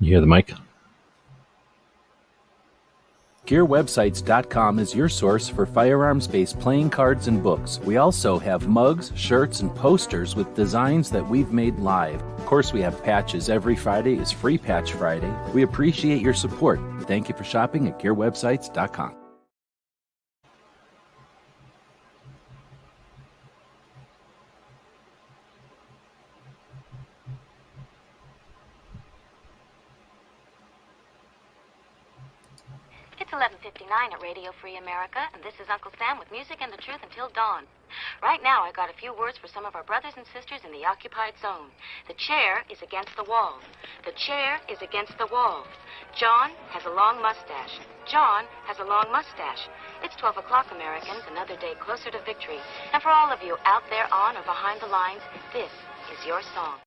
You hear the mic? GearWebsites.com is your source for firearms-based playing cards and books. We also have mugs, shirts, and posters with designs that we've made live. Of course, we have patches. Every Friday is Free Patch Friday. We appreciate your support. Thank you for shopping at GearWebsites.com. It's 11:59 at Radio Free America, and this is Uncle Sam with music and the truth until dawn. Right now, I got a few words for some of our brothers and sisters in the occupied zone. The chair is against the wall. The chair is against the wall. John has a long mustache. John has a long mustache. It's 12 o'clock, Americans, another day closer to victory. And for all of you out there on or behind the lines, this is your song.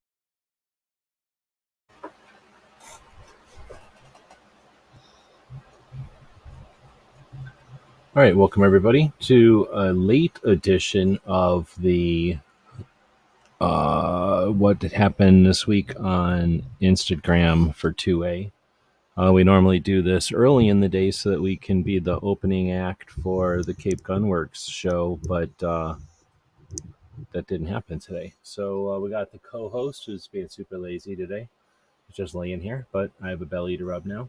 All right, welcome everybody to a late edition of the what happened this week on Instagram for 2A. We normally do this early in the day so that we can be the opening act for the Cape Gunworks show, but that didn't happen today. So we got the co-host who's being super lazy today. He's just laying here, but I have a belly to rub now.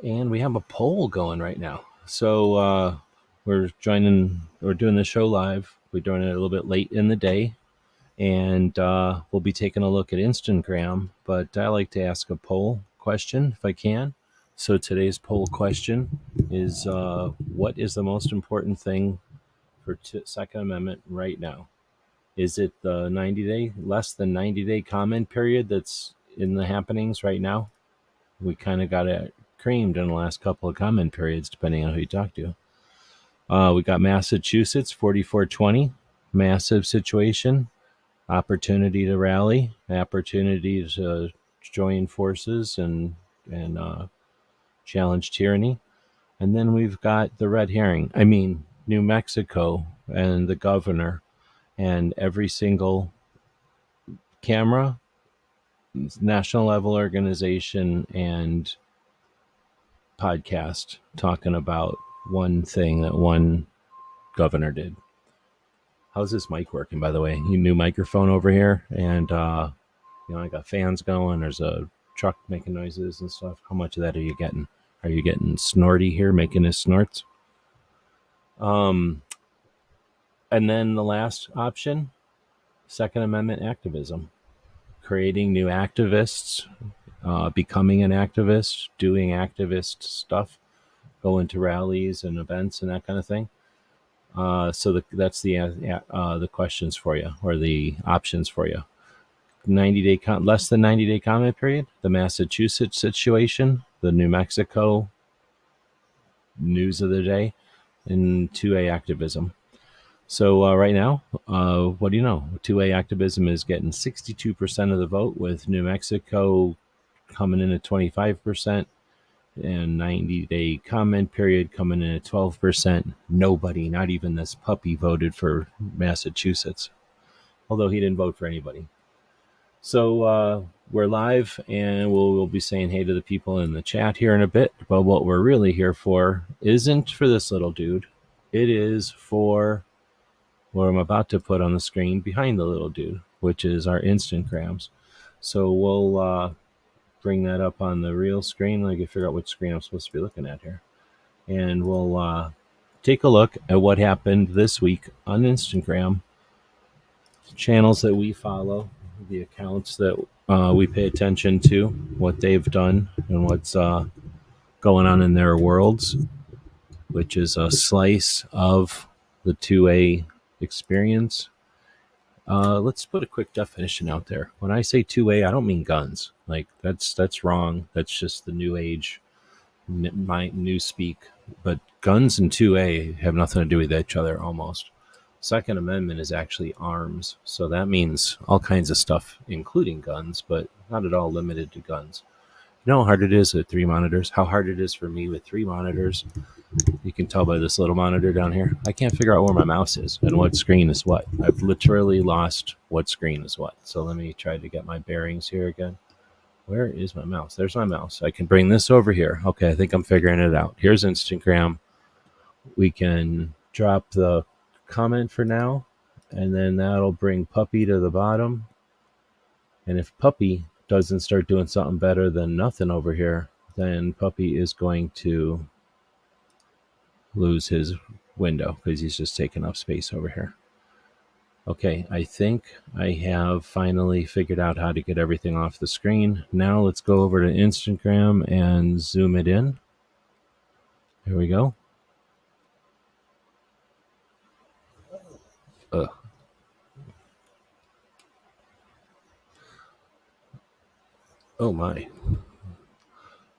And we have a poll going right now. So we're doing the show live. We're doing it a little bit late in the day. And we'll be taking a look at Instagram. But I like to ask a poll question if I can. So today's poll question is, what is the most important thing for Second Amendment right now? Is it the less than 90-day comment period that's in the happenings right now? We kind of got it creamed in the last couple of comment periods, depending on who you talk to. We got Massachusetts, 4420, massive situation, opportunity to rally, opportunity to join forces and challenge tyranny. And then we've got the red herring. I mean, New Mexico and the governor and every single camera, national level organization, and podcast talking about one thing that one governor did. How's this mic working, by the way? New microphone over here, and I got fans going. There's a truck making noises and stuff. How much of that are you getting? Are you getting snorty here, making his snorts? And then the last option, Second Amendment activism, creating new activists, becoming an activist, doing activist stuff, going to rallies and events and that kind of thing. So that's the questions for you, or the options for you. 90-day less than 90-day comment period, the Massachusetts situation, the New Mexico news of the day, and 2A activism. So right now, what do you know? 2A activism is getting 62% of the vote, with New Mexico coming in at 25%, and 90-day comment period coming in at 12%. Nobody, not even this puppy, voted for Massachusetts, although he didn't vote for anybody. So we're live, and we'll be saying hey to the people in the chat here in a bit. But what we're really here for isn't for this little dude. It is for what I'm about to put on the screen behind the little dude, which is our Instagrams. So we'll bring that up on the real screen. Let me figure out which screen I'm supposed to be looking at here. And we'll take a look at what happened this week on Instagram, channels that we follow, the accounts that we pay attention to, what they've done, and what's going on in their worlds, which is a slice of the 2A experience. Let's put a quick definition out there. When I say 2A, I don't mean guns. Like that's wrong. That's just the new age, my new speak. But guns and 2A have nothing to do with each other almost. Second Amendment is actually arms. So that means all kinds of stuff, including guns, but not at all limited to guns. You know how hard it is with 3 monitors? How hard it is for me with 3 monitors? You can tell by this little monitor down here. I can't figure out where my mouse is and what screen is what. I've literally lost what screen is what. So let me try to get my bearings here again. Where is my mouse? There's my mouse. I can bring this over here. Okay, I think I'm figuring it out. Here's Instagram. We can drop the comment for now, and then that'll bring Puppy to the bottom. And if Puppy doesn't start doing something better than nothing over here, then Puppy is going to lose his window because he's just taking up space over here. Okay, I think I have finally figured out how to get everything off the screen. Now let's go over to Instagram and zoom it in. Here we go. Ugh. Oh my.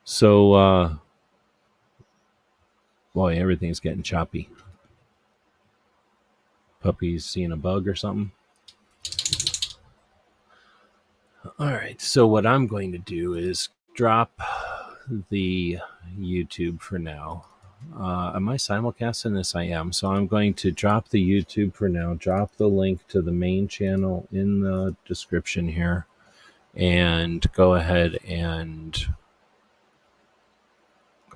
So, boy, everything's getting choppy. Puppy's seeing a bug or something. All right, so what I'm going to do is drop the YouTube for now. Am I simulcasting this? I am. So I'm going to drop the YouTube for now, drop the link to the main channel in the description here, and go ahead and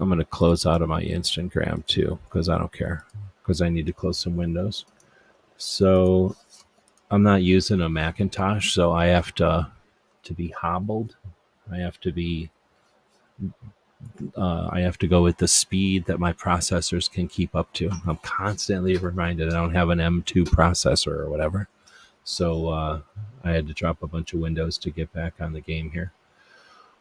I'm going to close out of my Instagram too because I don't care, because I need to close some windows. So I'm not using a Macintosh, so I have to be hobbled. I have to go with the speed that my processors can keep up to. I'm constantly reminded I don't have an M2 processor or whatever. So I had to drop a bunch of windows to get back on the game here.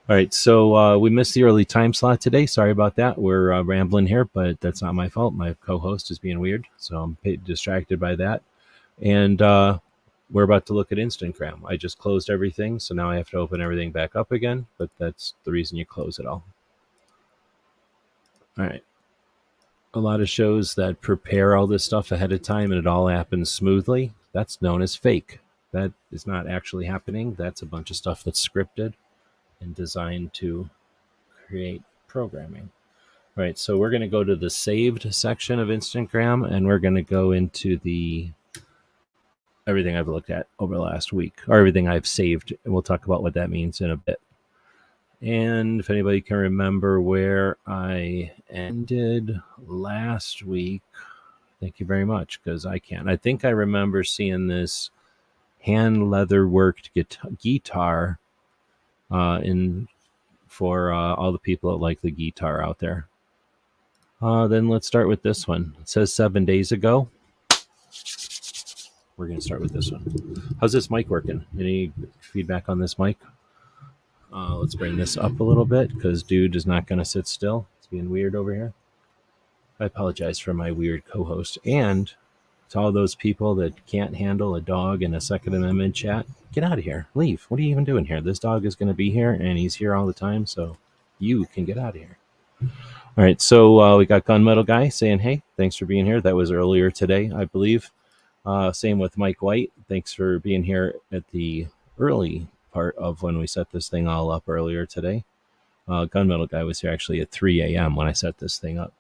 All right, so we missed the early time slot today. Sorry about that. We're rambling here, but that's not my fault. My co-host is being weird, so I'm distracted by that. And we're about to look at Instagram. I just closed everything, so now I have to open everything back up again, but that's the reason you close it all. All right. A lot of shows that prepare all this stuff ahead of time and it all happens smoothly, that's known as fake. That is not actually happening. That's a bunch of stuff that's scripted and designed to create programming. All right, so we're going to go to the saved section of Instagram, and we're going to go into the everything I've looked at over the last week, or everything I've saved, and we'll talk about what that means in a bit. And if anybody can remember where I ended last week, thank you very much, because I can't. I think I remember seeing this hand leather worked guitar for all the people that like the guitar out there. Then let's start with this one. It says 7 days ago. We're going to start with this one. How's this mic working? Any feedback on this mic? Let's bring this up a little bit because dude is not going to sit still. It's being weird over here. I apologize for my weird co-host. And to all those people that can't handle a dog in a Second Amendment chat, get out of here. Leave. What are you even doing here? This dog is going to be here, and he's here all the time, so you can get out of here. All right, so we got Gunmetal Guy saying, hey, thanks for being here. That was earlier today, I believe. Same with Mike White. Thanks for being here at the early part of when we set this thing all up earlier today. Gunmetal Guy was here actually at 3 a.m. when I set this thing up.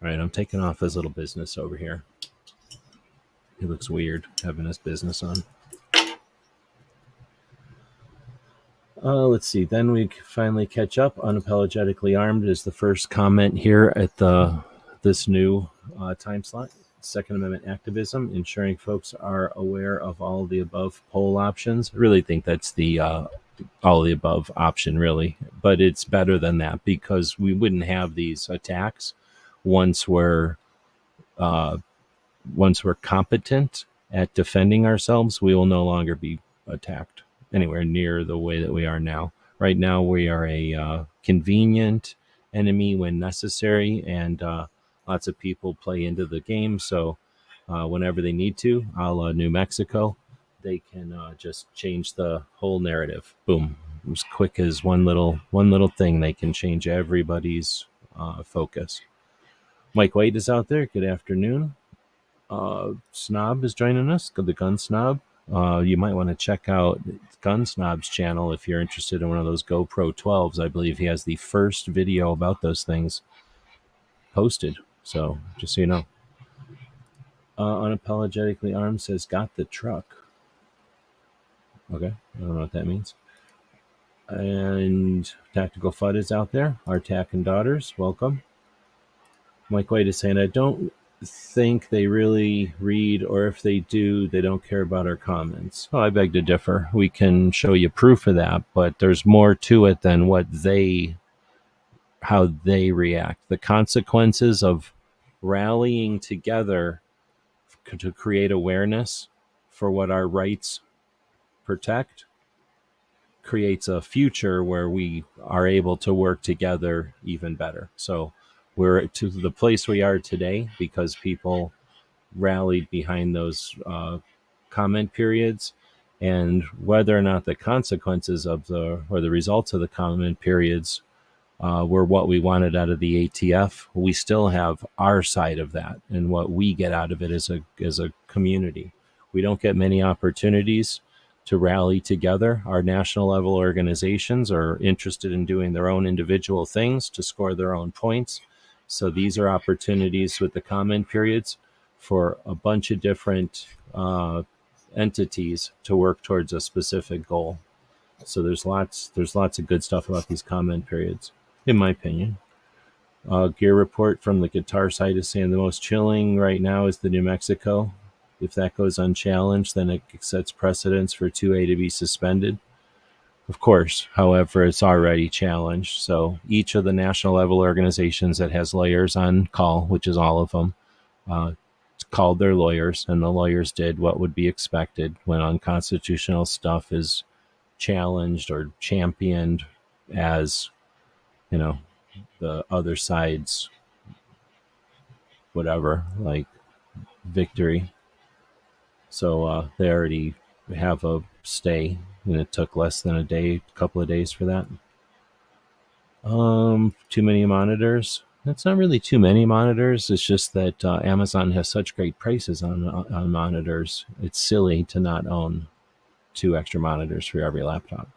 All right, I'm taking off his little business over here. He looks weird having his business on. Let's see. Then we finally catch up. Unapologetically Armed is the first comment here at this new time slot. Second Amendment activism, ensuring folks are aware of all the above poll options. I really think that's the all the above option, really. But it's better than that because we wouldn't have these attacks once we're competent at defending ourselves. We will no longer be attacked anywhere near the way that we are now. Right now, we are a convenient enemy when necessary, and lots of people play into the game. So whenever they need to, a la New Mexico, they can just change the whole narrative. Boom. As quick as one little thing, they can change everybody's focus. Mike White is out there. Good afternoon. Snob is joining us. The Gun Snob. You might want to check out Gun Snob's channel if you're interested in one of those GoPro 12s. I believe he has the first video about those things posted. So just so you know. Unapologetically Armed says, got the truck. Okay, I don't know what that means. And Tactical FUD is out there. Our Tack and Daughters, welcome. Mike White is saying, I don't think they really read, or if they do, they don't care about our comments. Well, I beg to differ. We can show you proof of that, but there's more to it than how they react. The consequences of rallying together to create awareness for what our rights protect creates a future where we are able to work together even better. So we're to the place we are today because people rallied behind those comment periods, and whether or not the consequences of the results of the comment periods were what we wanted out of the ATF, we still have our side of that and what we get out of it as a community. We don't get many opportunities to rally together. Our national level organizations are interested in doing their own individual things to score their own points. So these are opportunities with the comment periods for a bunch of different entities to work towards a specific goal. So there's lots of good stuff about these comment periods, in my opinion. Gear Report from the guitar side is saying the most chilling right now is the New Mexico. If that goes unchallenged, then it sets precedence for 2A to be suspended. Of course, however, it's already challenged. So each of the national level organizations that has lawyers on call, which is all of them, called their lawyers, and the lawyers did what would be expected when unconstitutional stuff is challenged or championed as, the other side's whatever, like victory. So they already have a stay, and it took less than a couple of days for that. Too many monitors. It's not really too many monitors. It's just that Amazon has such great prices on monitors. It's silly to not own 2 extra monitors for every laptop.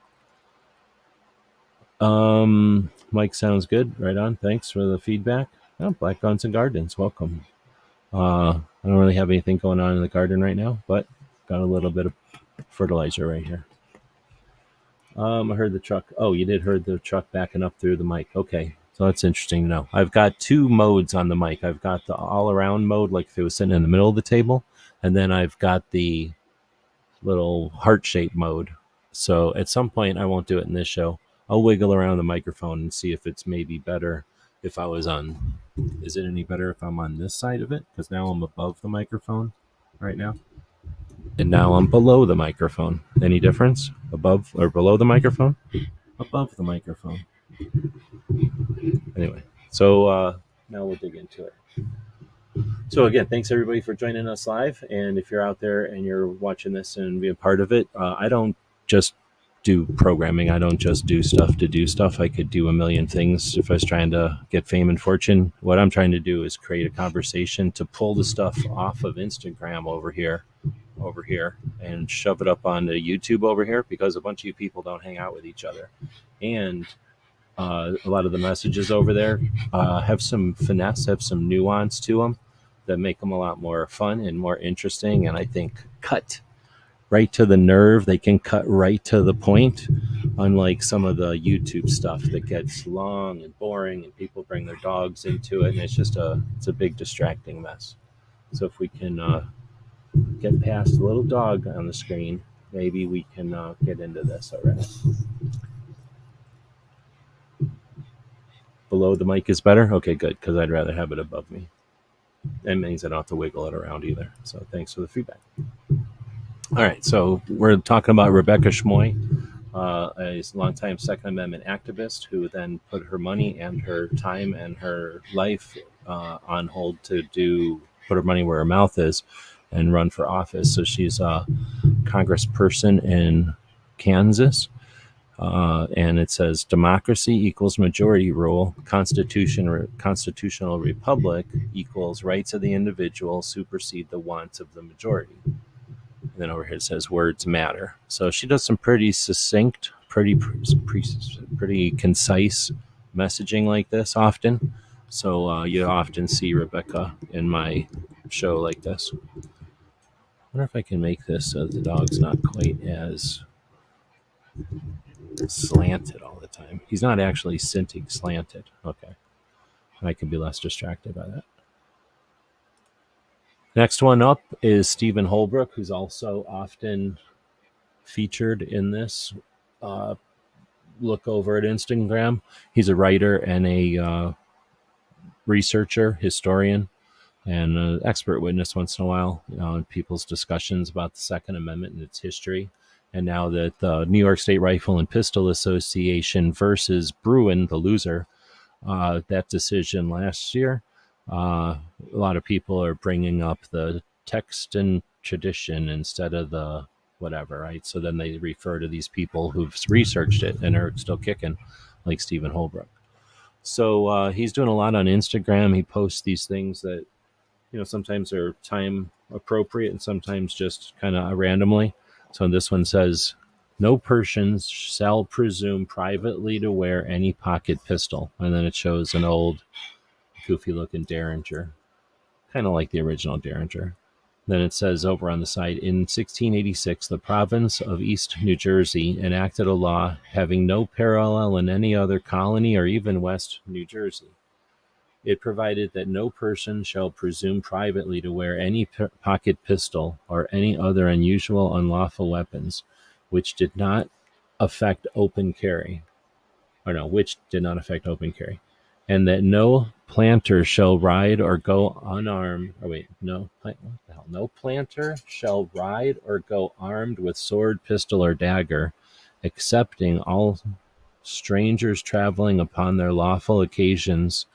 Mike, sounds good. Right on. Thanks for the feedback. Oh, Black Guns and Gardens. Welcome. I don't really have anything going on in the garden right now, but got a little bit of fertilizer right here. I heard the truck. Oh, you did heard the truck backing up through the mic. Okay, so that's interesting to know. I've got 2 modes on the mic. I've got the all-around mode, like if it was sitting in the middle of the table, and then I've got the little heart-shaped mode. So at some point, I won't do it in this show. I'll wiggle around the microphone and see if it's maybe better if I was on. Is it any better if I'm on this side of it? Because now I'm above the microphone right now. And now I'm below the microphone. Any difference? Above or below the microphone? Above the microphone. Anyway, so now we'll dig into it. So again, thanks everybody for joining us live. And if you're out there and you're watching this and be a part of it, I don't just do programming. I don't just do stuff to do stuff. I could do a million things if I was trying to get fame and fortune. What I'm trying to do is create a conversation to pull the stuff off of Instagram over here, and shove it up onto YouTube over here, because a bunch of you people don't hang out with each other. And a lot of the messages over there have some finesse, have some nuance to them that make them a lot more fun and more interesting. And I think cut right to the nerve. They can cut right to the point, unlike some of the YouTube stuff that gets long and boring and people bring their dogs into it, and it's a big distracting mess. So if we can get past the little dog on the screen, maybe we can get into this already. Below the mic is better? Okay, good, because I'd rather have it above me. That means I don't have to wiggle it around either. So thanks for the feedback. All right, so we're talking about Rebecca Schmoy, a longtime Second Amendment activist who then put her money and her time and her life on hold to put her money where her mouth is and run for office. So she's a congressperson in Kansas, and it says democracy equals majority rule, constitutional republic equals rights of the individual supersede the wants of the majority. And then over here it says words matter. So she does some pretty succinct, pretty concise messaging like this often. So you often see Rebecca in my show like this. I wonder if I can make this so the dog's not quite as slanted all the time. He's not actually sitting slanted. Okay. I can be less distracted by that. Next one up is Stephen Holbrook, who's also often featured in this. Look over at Instagram. He's a writer and a researcher, historian, and an expert witness once in a while in people's discussions about the Second Amendment and its history. And now that the New York State Rifle and Pistol Association versus Bruin, the loser, that decision last year, a lot of people are bringing up the text and tradition instead of the whatever, right? So then they refer to these people who've researched it and are still kicking, like Stephen Holbrook. So he's doing a lot on Instagram. He posts these things that, sometimes are time appropriate and sometimes just kind of randomly. So this one says, no person shall presume privately to wear any pocket pistol. And then it shows an old goofy looking Derringer, kind of like the original Derringer. Then it says over on the side, in 1686, the province of East New Jersey enacted a law having no parallel in any other colony or even West New Jersey. It provided that no person shall presume privately to wear any pocket pistol or any other unusual, unlawful weapons, which did not affect open carry. And that no planter shall ride or go unarmed. No planter shall ride or go armed with sword, pistol, or dagger, excepting all strangers traveling upon their lawful occasions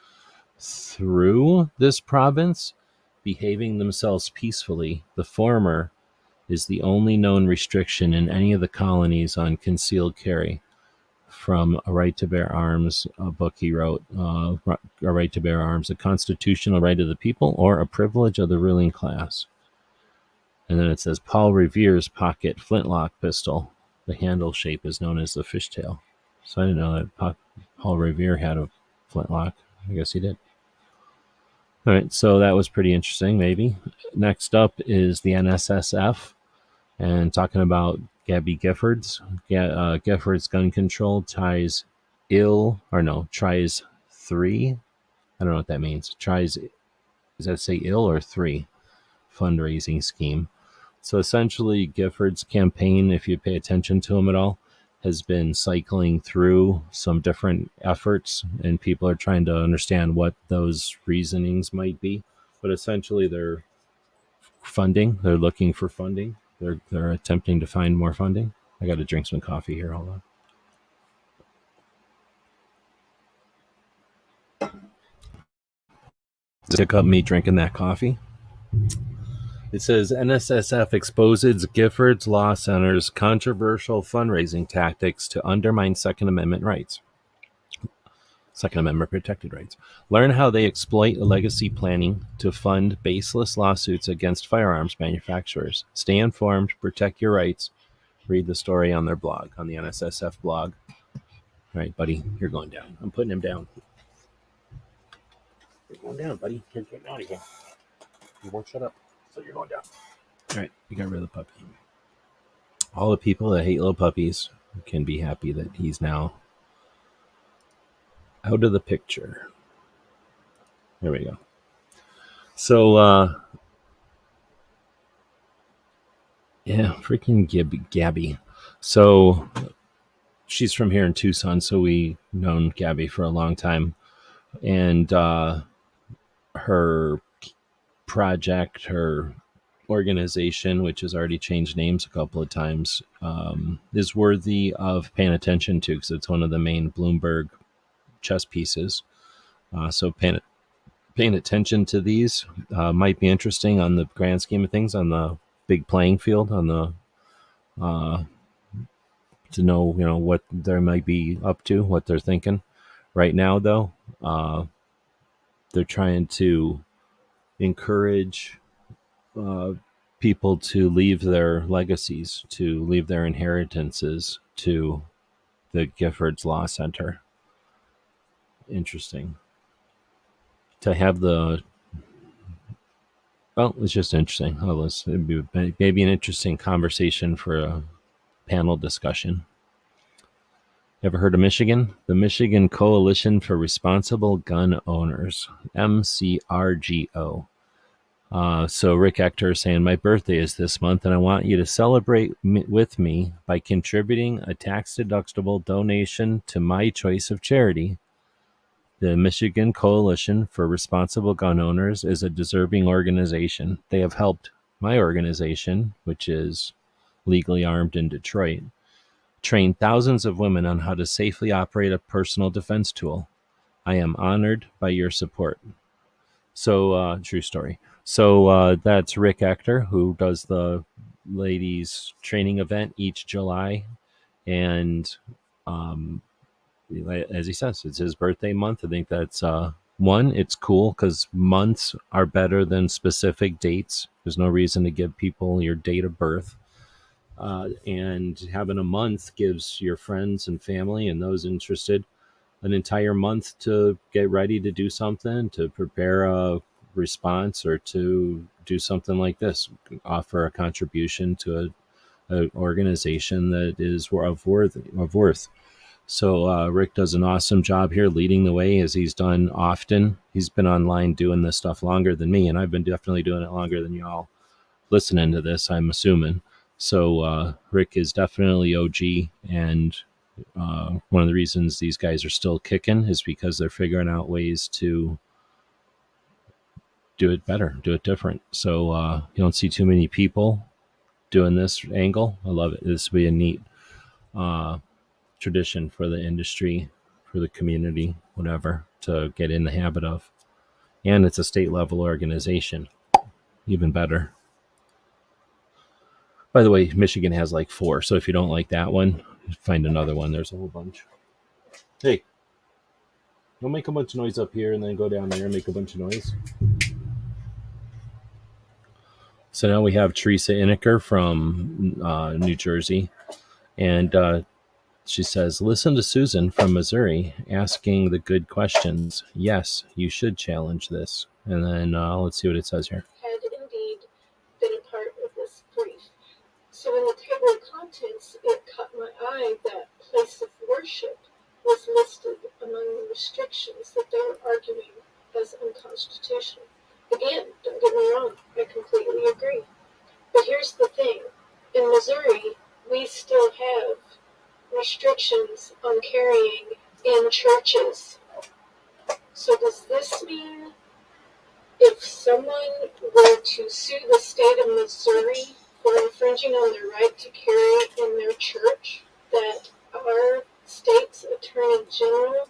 through this province, behaving themselves peacefully. The former is the only known restriction in any of the colonies on concealed carry. From A Right to Bear Arms, a book he wrote, A Right to Bear Arms, a constitutional right of the people or a privilege of the ruling class. And then it says Paul Revere's pocket flintlock pistol. The handle shape is known as the fishtail. So I didn't know that Paul Revere had a flintlock. I guess he did. All right, so that was pretty interesting, maybe. Next up is the NSSF, and talking about Gabby Giffords. Giffords gun control tries 3. I don't know what that means. Does that say ill or 3? Fundraising scheme. So essentially, Giffords' campaign, if you pay attention to him at all, has been cycling through some different efforts, and people are trying to understand what those reasonings might be. But essentially, they're looking for funding. They're attempting to find more funding. I got to drink some coffee here. Hold on. Stick up me drinking that coffee. It says NSSF exposes Giffords Law Center's controversial fundraising tactics to undermine Second Amendment rights. Second Amendment protected rights. Learn how they exploit legacy planning to fund baseless lawsuits against firearms manufacturers. Stay informed, protect your rights. Read the story on their blog, on the NSSF blog. All right, buddy, you're going down. I'm putting him down. You're going down, buddy. You're getting out of here. You won't shut up. So you're going down. All right, you got rid of the puppy. All the people that hate little puppies can be happy that he's now out of the picture. There we go. So, yeah, freaking Gabby. So, she's from here in Tucson, so we've known Gabby for a long time. And her project, her organization, which has already changed names a couple of times, is worthy of paying attention to because it's one of the main Bloomberg chess pieces. So paying attention to these might be interesting on the grand scheme of things, on the big playing field, on the to know what they might be up to, what they're thinking. Right now, though, they're trying to encourage people to leave their legacies, to leave their inheritances to the Giffords Law Center. Interesting. To have the, well, it's just interesting. It'd be maybe an interesting conversation for a panel discussion. Ever heard of Michigan? The Michigan Coalition for Responsible Gun Owners, MCRGO. So Rick Ector is saying, my birthday is this month, and I want you to celebrate with me by contributing a tax-deductible donation to my choice of charity. The Michigan Coalition for Responsible Gun Owners is a deserving organization. They have helped my organization, which is Legally Armed in Detroit, train thousands of women on how to safely operate a personal defense tool. I am honored by your support. So, true story. So that's Rick Ector, who does the ladies training event each July. And as he says, it's his birthday month. I think that's one, it's cool because months are better than specific dates. There's no reason to give people your date of birth. And having a month gives your friends and family and those interested an entire month to get ready to do something, to prepare a response, or to do something like this, offer a contribution to an organization that is of worth. So Rick does an awesome job here leading the way, as he's done often. He's been online doing this stuff longer than me, and I've been definitely doing it longer than y'all listening to this, I'm assuming. So Rick is definitely OG, and one of the reasons these guys are still kicking is because they're figuring out ways to do it better, do it different. So you don't see too many people doing this angle. I love it. This would be a neat tradition for the industry, for the community, whatever, to get in the habit of. And it's a state level organization. Even better. By the way, Michigan has like 4. So if you don't like that one, find another one. There's a whole bunch. Hey, don't make a bunch of noise up here and then go down there and make a bunch of noise. So now we have Teresa Inniker from New Jersey. And she says, listen to Susan from Missouri asking the good questions. Yes, you should challenge this. And then let's see what it says here. Had indeed been a part of this brief. So in the table of contents, it caught my eye that place of worship was listed among the restrictions that they were arguing as unconstitutional. Again, don't get me wrong, I completely agree. But here's the thing. In Missouri, we still have restrictions on carrying in churches. So does this mean if someone were to sue the state of Missouri for infringing on their right to carry in their church, that our state's attorney general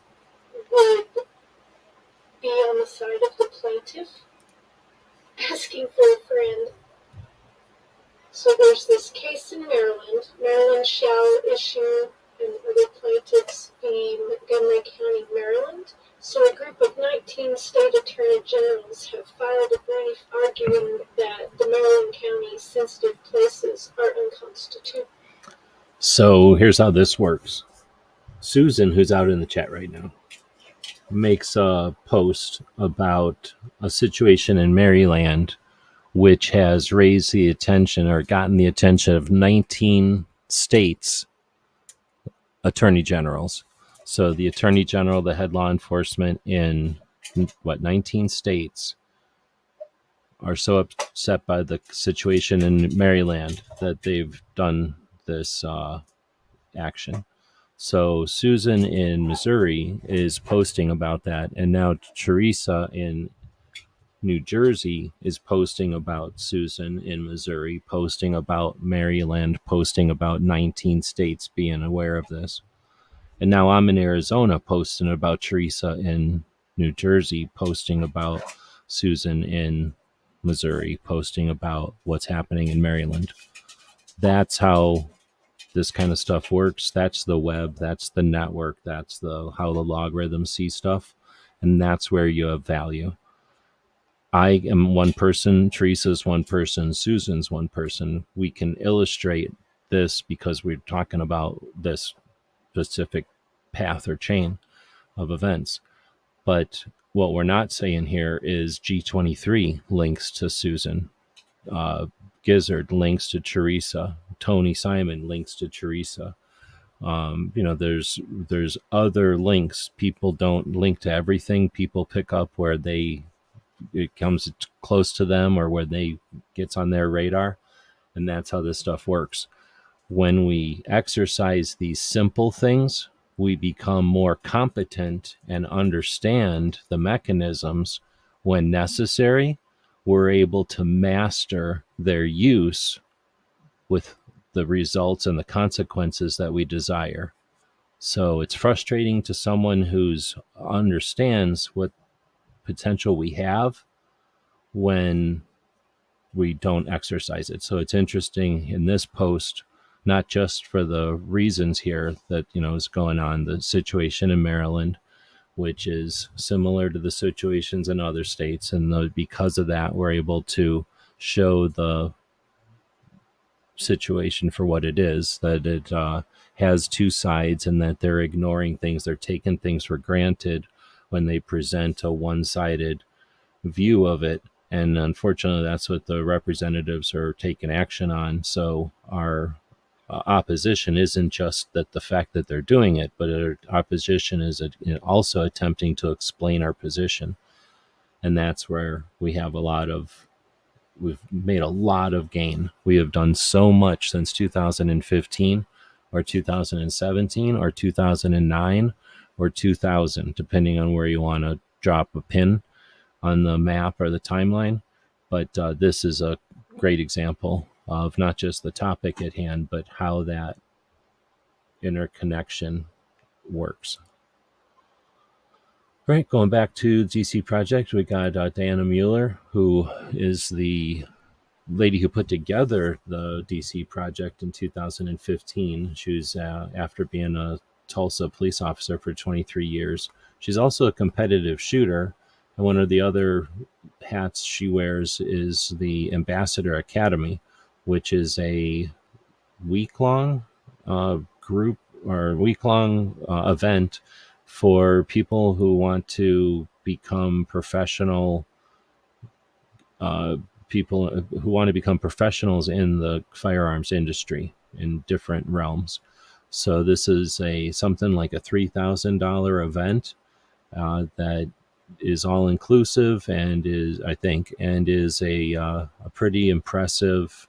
would be on the side of the plaintiff, asking for a friend? So there's this case in Maryland. Maryland shall issue, and other plaintiffs v. Montgomery County, Maryland. So a group of 19 state attorney generals have filed a brief arguing that the Maryland County sensitive places are unconstitutional. So here's how this works. Susan, who's out in the chat right now, makes a post about a situation in Maryland which has raised the attention or gotten the attention of 19 states attorney generals. So the attorney general, the head law enforcement in 19 states are so upset by the situation in Maryland that they've done this action. So Susan in Missouri is posting about that, and now Teresa in New Jersey is posting about Susan in Missouri, posting about Maryland, posting about 19 states being aware of this. And now I'm in Arizona posting about Teresa in New Jersey, posting about Susan in Missouri, posting about what's happening in Maryland. That's how this kind of stuff works. That's the web, that's the network, that's how the logarithms see stuff, and that's where you have value. I am one person, Teresa's one person, Susan's one person. We can illustrate this because we're talking about this specific path or chain of events. But what we're not saying here is G23 links to Susan, Gizzard links to Teresa, Tony Simon links to Teresa. There's other links. People don't link to everything. People pick up where it comes close to them or where they gets on their radar, and that's how this stuff works. When we exercise these simple things, we become more competent and understand the mechanisms. When necessary, we're able to master their use with the results and the consequences that we desire. So it's frustrating to someone who's understands what potential we have when we don't exercise it. So it's interesting in this post, not just for the reasons here that, is going on, the situation in Maryland, which is similar to the situations in other states. And because of that, we're able to show the situation for what it is, that it has two sides and that they're ignoring things. They're taking things for granted when they present a one-sided view of it. And unfortunately, that's what the representatives are taking action on. So our opposition isn't just that the fact that they're doing it, but our opposition is also attempting to explain our position. And that's where we've made a lot of gain. We have done so much since 2015 or 2017 or 2009 or 2000, depending on where you want to drop a pin on the map or the timeline. But this is a great example of not just the topic at hand, but how that interconnection works. All right, going back to the DC project, we got Diana Mueller, who is the lady who put together the DC project in 2015. She was after being a Tulsa police officer for 23 years. She's also a competitive shooter. And one of the other hats she wears is the Ambassador Academy, which is a week-long group or week-long event for people who want to become professionals in the firearms industry in different realms. So this is something like a $3,000 event that is all inclusive and is a pretty impressive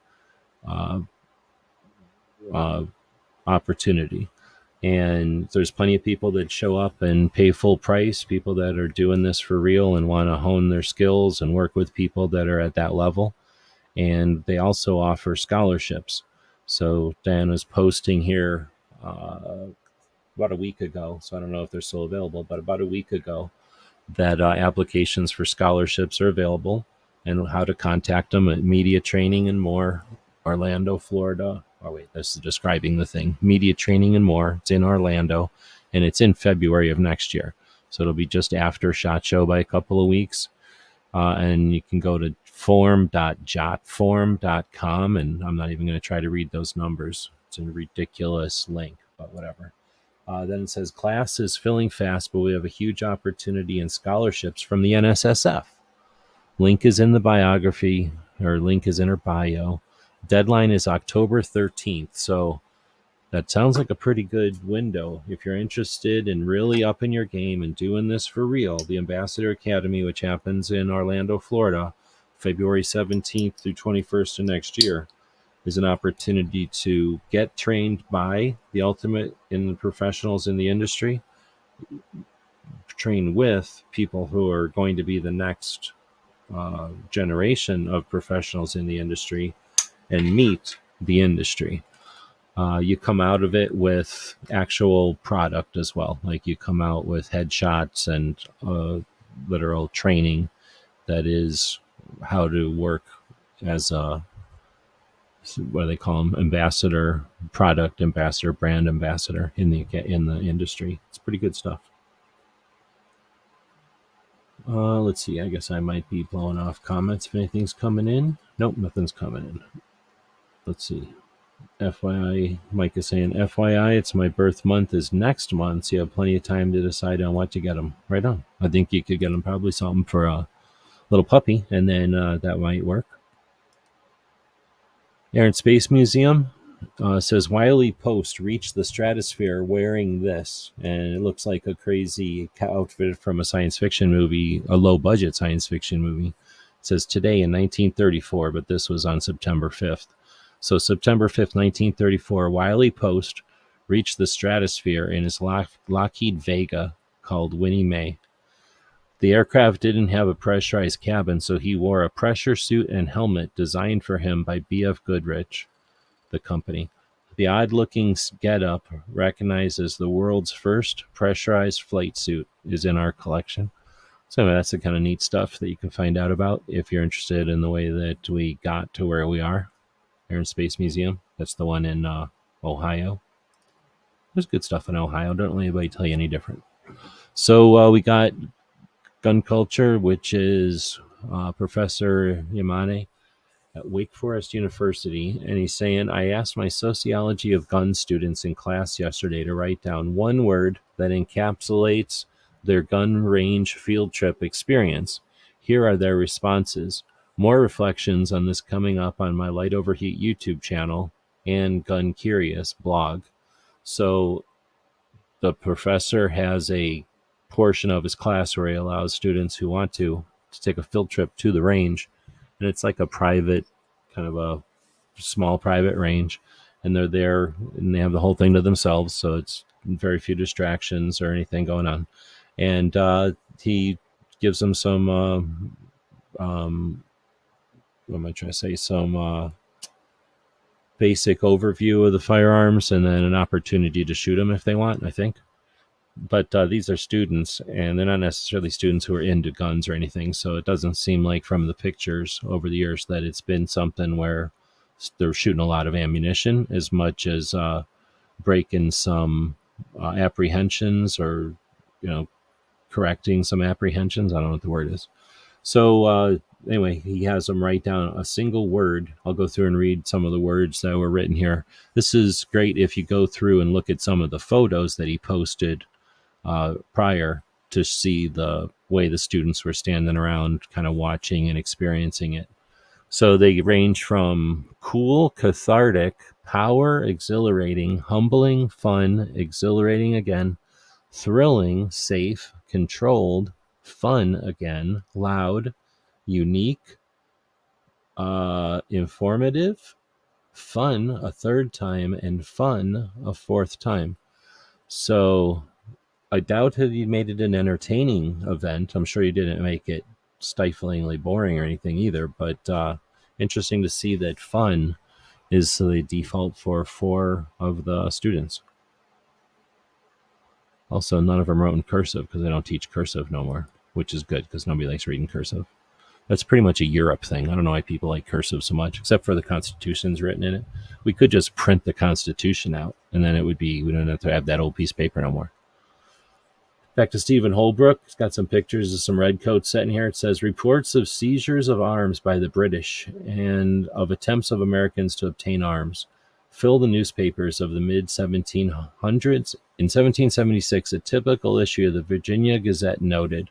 opportunity. And there's plenty of people that show up and pay full price, people that are doing this for real and want to hone their skills and work with people that are at that level. And they also offer scholarships. So Diana's posting here about a week ago, so I don't know if they're still available, but about a week ago, that applications for scholarships are available and how to contact them at Media Training and More, Orlando, Florida. Oh, wait, this is describing the thing. Media Training and More. It's in Orlando, and it's in February of next year. So it'll be just after SHOT Show by a couple of weeks. And you can go to form.jotform.com, and I'm not even going to try to read those numbers. It's a ridiculous link, but whatever. Then it says, class is filling fast, but we have a huge opportunity in scholarships from the NSSF. Link is in the biography, or link is in her bio. Deadline is October 13th. So that sounds like a pretty good window. If you're interested in really upping your game and doing this for real, the Ambassador Academy, which happens in Orlando, Florida, February 17th through 21st of next year, is an opportunity to get trained by the ultimate in the professionals in the industry, train with people who are going to be the next generation of professionals in the industry, and meet the industry. You come out of it with actual product as well. Like you come out with headshots and literal training that is how to work as a, what do they call them, ambassador, product ambassador, brand ambassador in the industry. It's pretty good stuff. Let's see. I guess I might be blowing off comments if anything's coming in. Nope, nothing's coming in. Let's see. FYI, Mike is saying, FYI, it's my birth month is next month, so you have plenty of time to decide on what to get him. Right on. I think you could get him probably something for a little puppy, and then that might work. Air and Space Museum says Wiley Post reached the stratosphere wearing this, and it looks like a crazy outfit from a science fiction movie, a low-budget science fiction movie. It says today in 1934, but this was on September 5th. So September 5th, 1934, Wiley Post reached the stratosphere in his Lockheed Vega called Winnie Mae. The aircraft didn't have a pressurized cabin, so he wore a pressure suit and helmet designed for him by B.F. Goodrich, the company. The odd-looking getup, recognized as the world's first pressurized flight suit, is in our collection. So that's the kind of neat stuff that you can find out about if you're interested in the way that we got to where we are. Air and Space Museum. That's the one in Ohio. There's good stuff in Ohio. Don't let anybody tell you any different. So we got Gun Culture, which is Professor Yamane at Wake Forest University, and he's saying, I asked my sociology of gun students in class yesterday to write down one word that encapsulates their gun range field trip experience. Here are their responses. More reflections on this coming up on my Light Overheat YouTube channel and Gun Curious blog. So the professor has a portion of his class where he allows students who want to take a field trip to the range, and it's like a private, kind of a small private range, and they're there and they have the whole thing to themselves, so it's very few distractions or anything going on. And he gives them some what am I trying to say, some basic overview of the firearms, and then an opportunity to shoot them if they want, I think. But these are students, and they're not necessarily students who are into guns or anything, so it doesn't seem like from the pictures over the years that it's been something where they're shooting a lot of ammunition as much as breaking some apprehensions, or, correcting some apprehensions. I don't know what the word is. So anyway, he has them write down a single word. I'll go through and read some of the words that were written here. This is great if you go through and look at some of the photos that he posted prior, to see the way the students were standing around kind of watching and experiencing it. So they range from cool, cathartic, power, exhilarating, humbling, fun, exhilarating again, thrilling, safe, controlled, fun again, loud, unique, informative, fun a third time, and fun a fourth time. So I doubt that you made it an entertaining event. I'm sure you didn't make it stiflingly boring or anything either, but interesting to see that fun is the default for 4 of the students. Also, none of them wrote in cursive because they don't teach cursive no more, which is good because nobody likes reading cursive. That's pretty much a Europe thing. I don't know why people like cursive so much, except for the Constitution's written in it. We could just print the Constitution out, and then it would be, we don't have to have that old piece of paper no more. Back to Stephen Holbrook. He's got some pictures of some redcoats set in here. It says, reports of seizures of arms by the British and of attempts of Americans to obtain arms fill the newspapers of the mid-1700s. In 1776, a typical issue of the Virginia Gazette noted,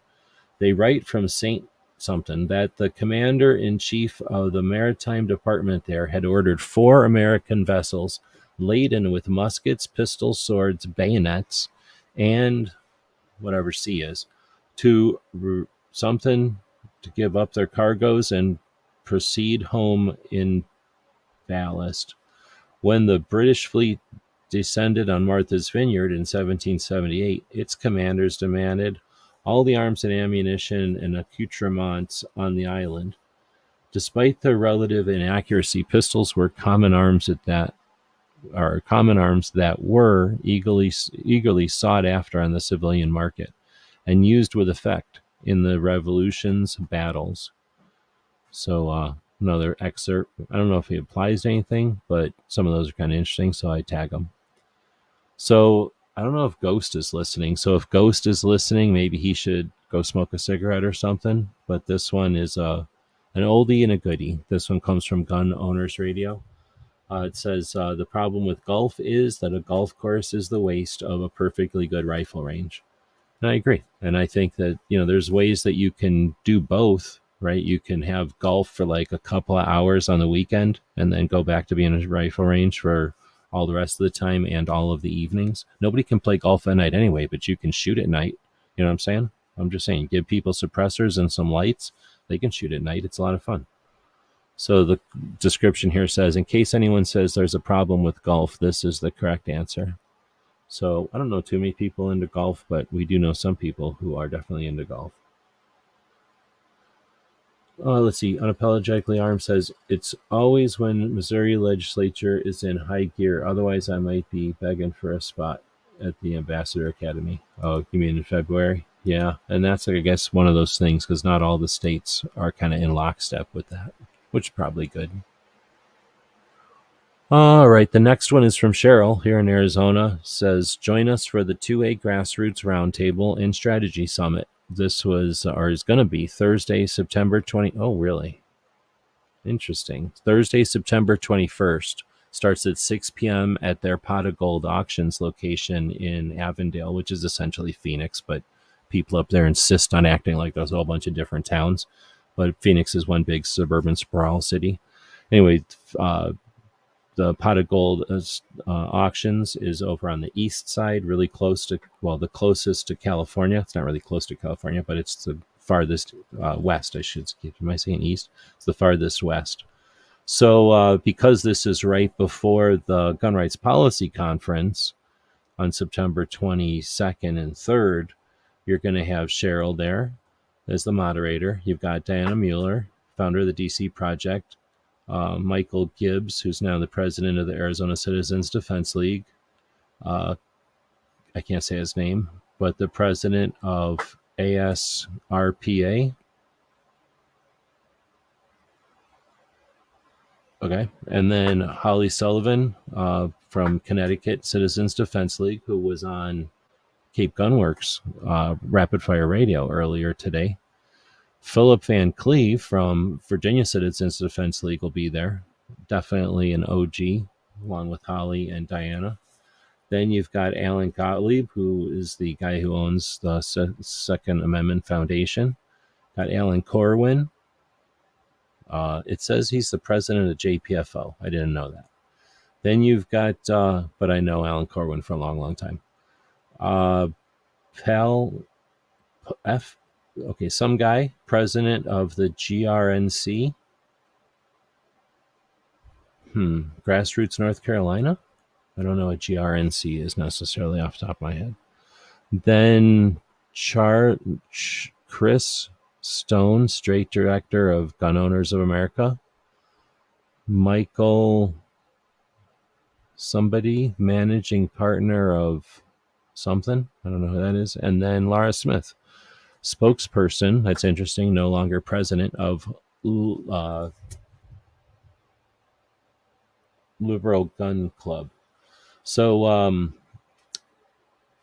they write from St. something, that the commander-in-chief of the maritime department there had ordered 4 American vessels laden with muskets, pistols, swords, bayonets, and whatever C is, to something to give up their cargoes and proceed home in ballast. When the British fleet descended on Martha's Vineyard in 1778, its commanders demanded all the arms and ammunition and accoutrements on the island. Despite their relative inaccuracy, pistols were common arms that were eagerly sought after on the civilian market and used with effect in the Revolution's battles. So another excerpt. I don't know if he applies to anything, but some of those are kind of interesting, so I tag them. So I don't know if Ghost is listening. So if Ghost is listening, maybe he should go smoke a cigarette or something. But this one is an oldie and a goodie. This one comes from Gun Owners Radio. It says the problem with golf is that a golf course is the waste of a perfectly good rifle range. And I agree. And I think that, there's ways that you can do both, right? You can have golf for like a couple of hours on the weekend and then go back to being a rifle range for all the rest of the time and all of the evenings. Nobody can play golf at night anyway, but you can shoot at night. You know what I'm saying? I'm just saying, give people suppressors and some lights. They can shoot at night. It's a lot of fun. So the description here says, in case anyone says there's a problem with golf, this is the correct answer. So I don't know too many people into golf, but we do know some people who are definitely into golf. Let's see. Unapologetically Arm says, it's always when Missouri legislature is in high gear. Otherwise, I might be begging for a spot at the Ambassador Academy. Oh, you mean in February? Yeah. And that's, I guess, one of those things, because not all the states are kind of in lockstep with that, which is probably good. All right. The next one is from Cheryl here in Arizona. Says, join us for the 2A Grassroots Roundtable and Strategy Summit. This was, or is going to be, Thursday, September 20. Oh, really? Interesting. Thursday, September 21st. Starts at 6 p.m. at their Pot of Gold Auctions location in Avondale, which is essentially Phoenix, but people up there insist on acting like there's a whole bunch of different towns. But Phoenix is one big suburban sprawl city. Anyway, the Pot of Gold auctions is over on the east side, really close to, the closest to California. It's not really close to California, but it's the farthest west, I should say. Am I saying east? It's the farthest west. So because this is right before the Gun Rights Policy Conference on September 22nd and 3rd, you're going to have Cheryl there as the moderator. You've got Diana Mueller, founder of the DC Project, Michael Gibbs, who's now the president of the Arizona Citizens Defense League. I can't say his name, but the president of ASRPA. Okay. And then Holly Sullivan from Connecticut Citizens Defense League, who was on Cape Gunworks Rapid Fire Radio earlier today. Philip Van Cleve from Virginia Citizens Defense League will be there. Definitely an OG, along with Holly and Diana. Then you've got Alan Gottlieb, who is the guy who owns the Second Amendment Foundation. Got Alan Corwin. It says he's the president of JPFO. I didn't know that. Then you've got, but I know Alan Corwin for a long, long time. Some guy, president of the GRNC. Grassroots North Carolina? I don't know what GRNC is necessarily off the top of my head. Then Chris Stone, straight director of Gun Owners of America. Michael somebody, managing partner of something. I don't know who that is. And then Laura Smith, spokesperson, that's interesting, no longer president of Liberal Gun Club. So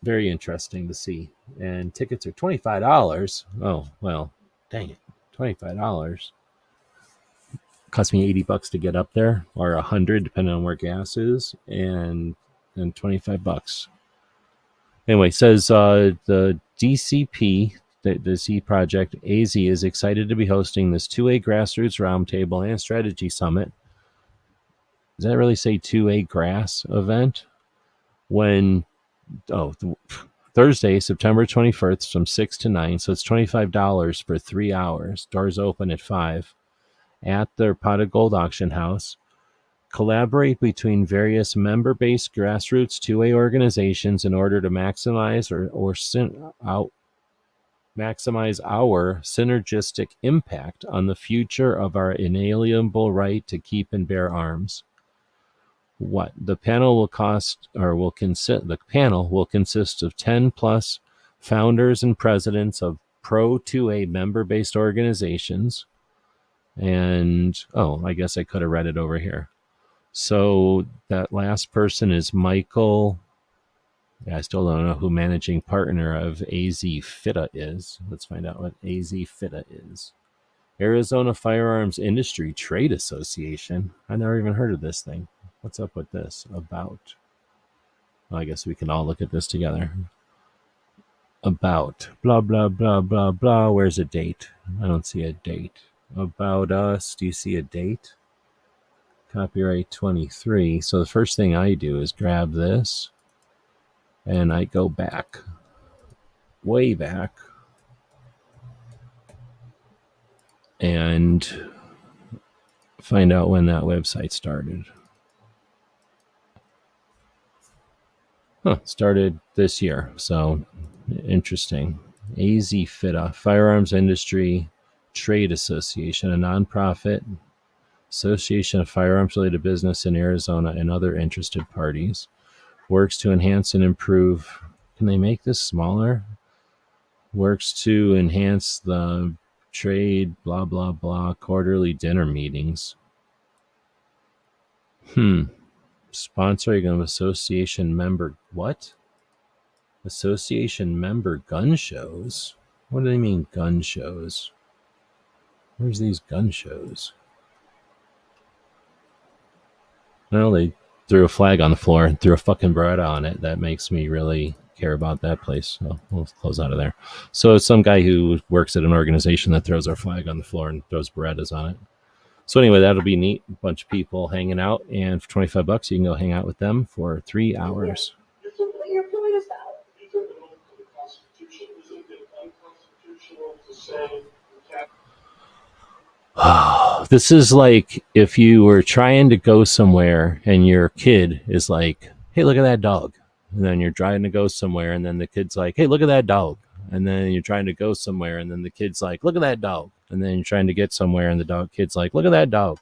very interesting to see. And tickets are $25. Oh, well, dang it. $25. Cost me $80 to get up there, or $100 depending on where gas is, and then $25. Anyway, says the DCP, the DC Project AZ, is excited to be hosting this 2A Grassroots Roundtable and Strategy Summit. Does that really say 2A Grass event? Thursday, September 21st from 6 to 9. So it's $25 for 3 hours. Doors open at 5 at their Pot of Gold auction house. Collaborate between various member-based grassroots 2A organizations in order to maximize maximize our synergistic impact on the future of our inalienable right to keep and bear arms. The panel will consist of 10 plus founders and presidents of pro 2A member-based organizations. And I guess I could have read it over here. So that last person is Michael Yeah, I still don't know who managing partner of AZ FITA is. Let's find out what AZ FITA is. Arizona Firearms Industry Trade Association. I never even heard of this thing. What's up with this? About. Well, I guess we can all look at this together. About. Blah, blah, blah, blah, blah. Where's a date? I don't see a date. About us. Do you see a date? Copyright 23. So the first thing I do is grab this and I go back. Way back. And find out when that website started. Started this year. So interesting. AZ FITA, Firearms Industry Trade Association, a nonprofit association of firearms-related business in Arizona and other interested parties, works to enhance and improve. Can they make this smaller? Works to enhance the trade, blah, blah, blah, quarterly dinner meetings. Sponsoring of association member, what? Association member gun shows? What do they mean, gun shows? Where's these gun shows? Well, they threw a flag on the floor and threw a fucking Beretta on it. That makes me really care about that place. So we'll close out of there. So it's some guy who works at an organization that throws our flag on the floor and throws Berettas on it. So anyway, that'll be neat. A bunch of people hanging out, and for $25, you can go hang out with them for 3 hours. Your point is valid. This is like if you were trying to go somewhere and your kid is like, hey, look at that dog. And then you're trying to go somewhere and then the kid's like, hey, look at that dog. And then you're trying to go somewhere and then the kid's like, look at that dog. And then you're trying to get somewhere and the kid's like, look at that dog.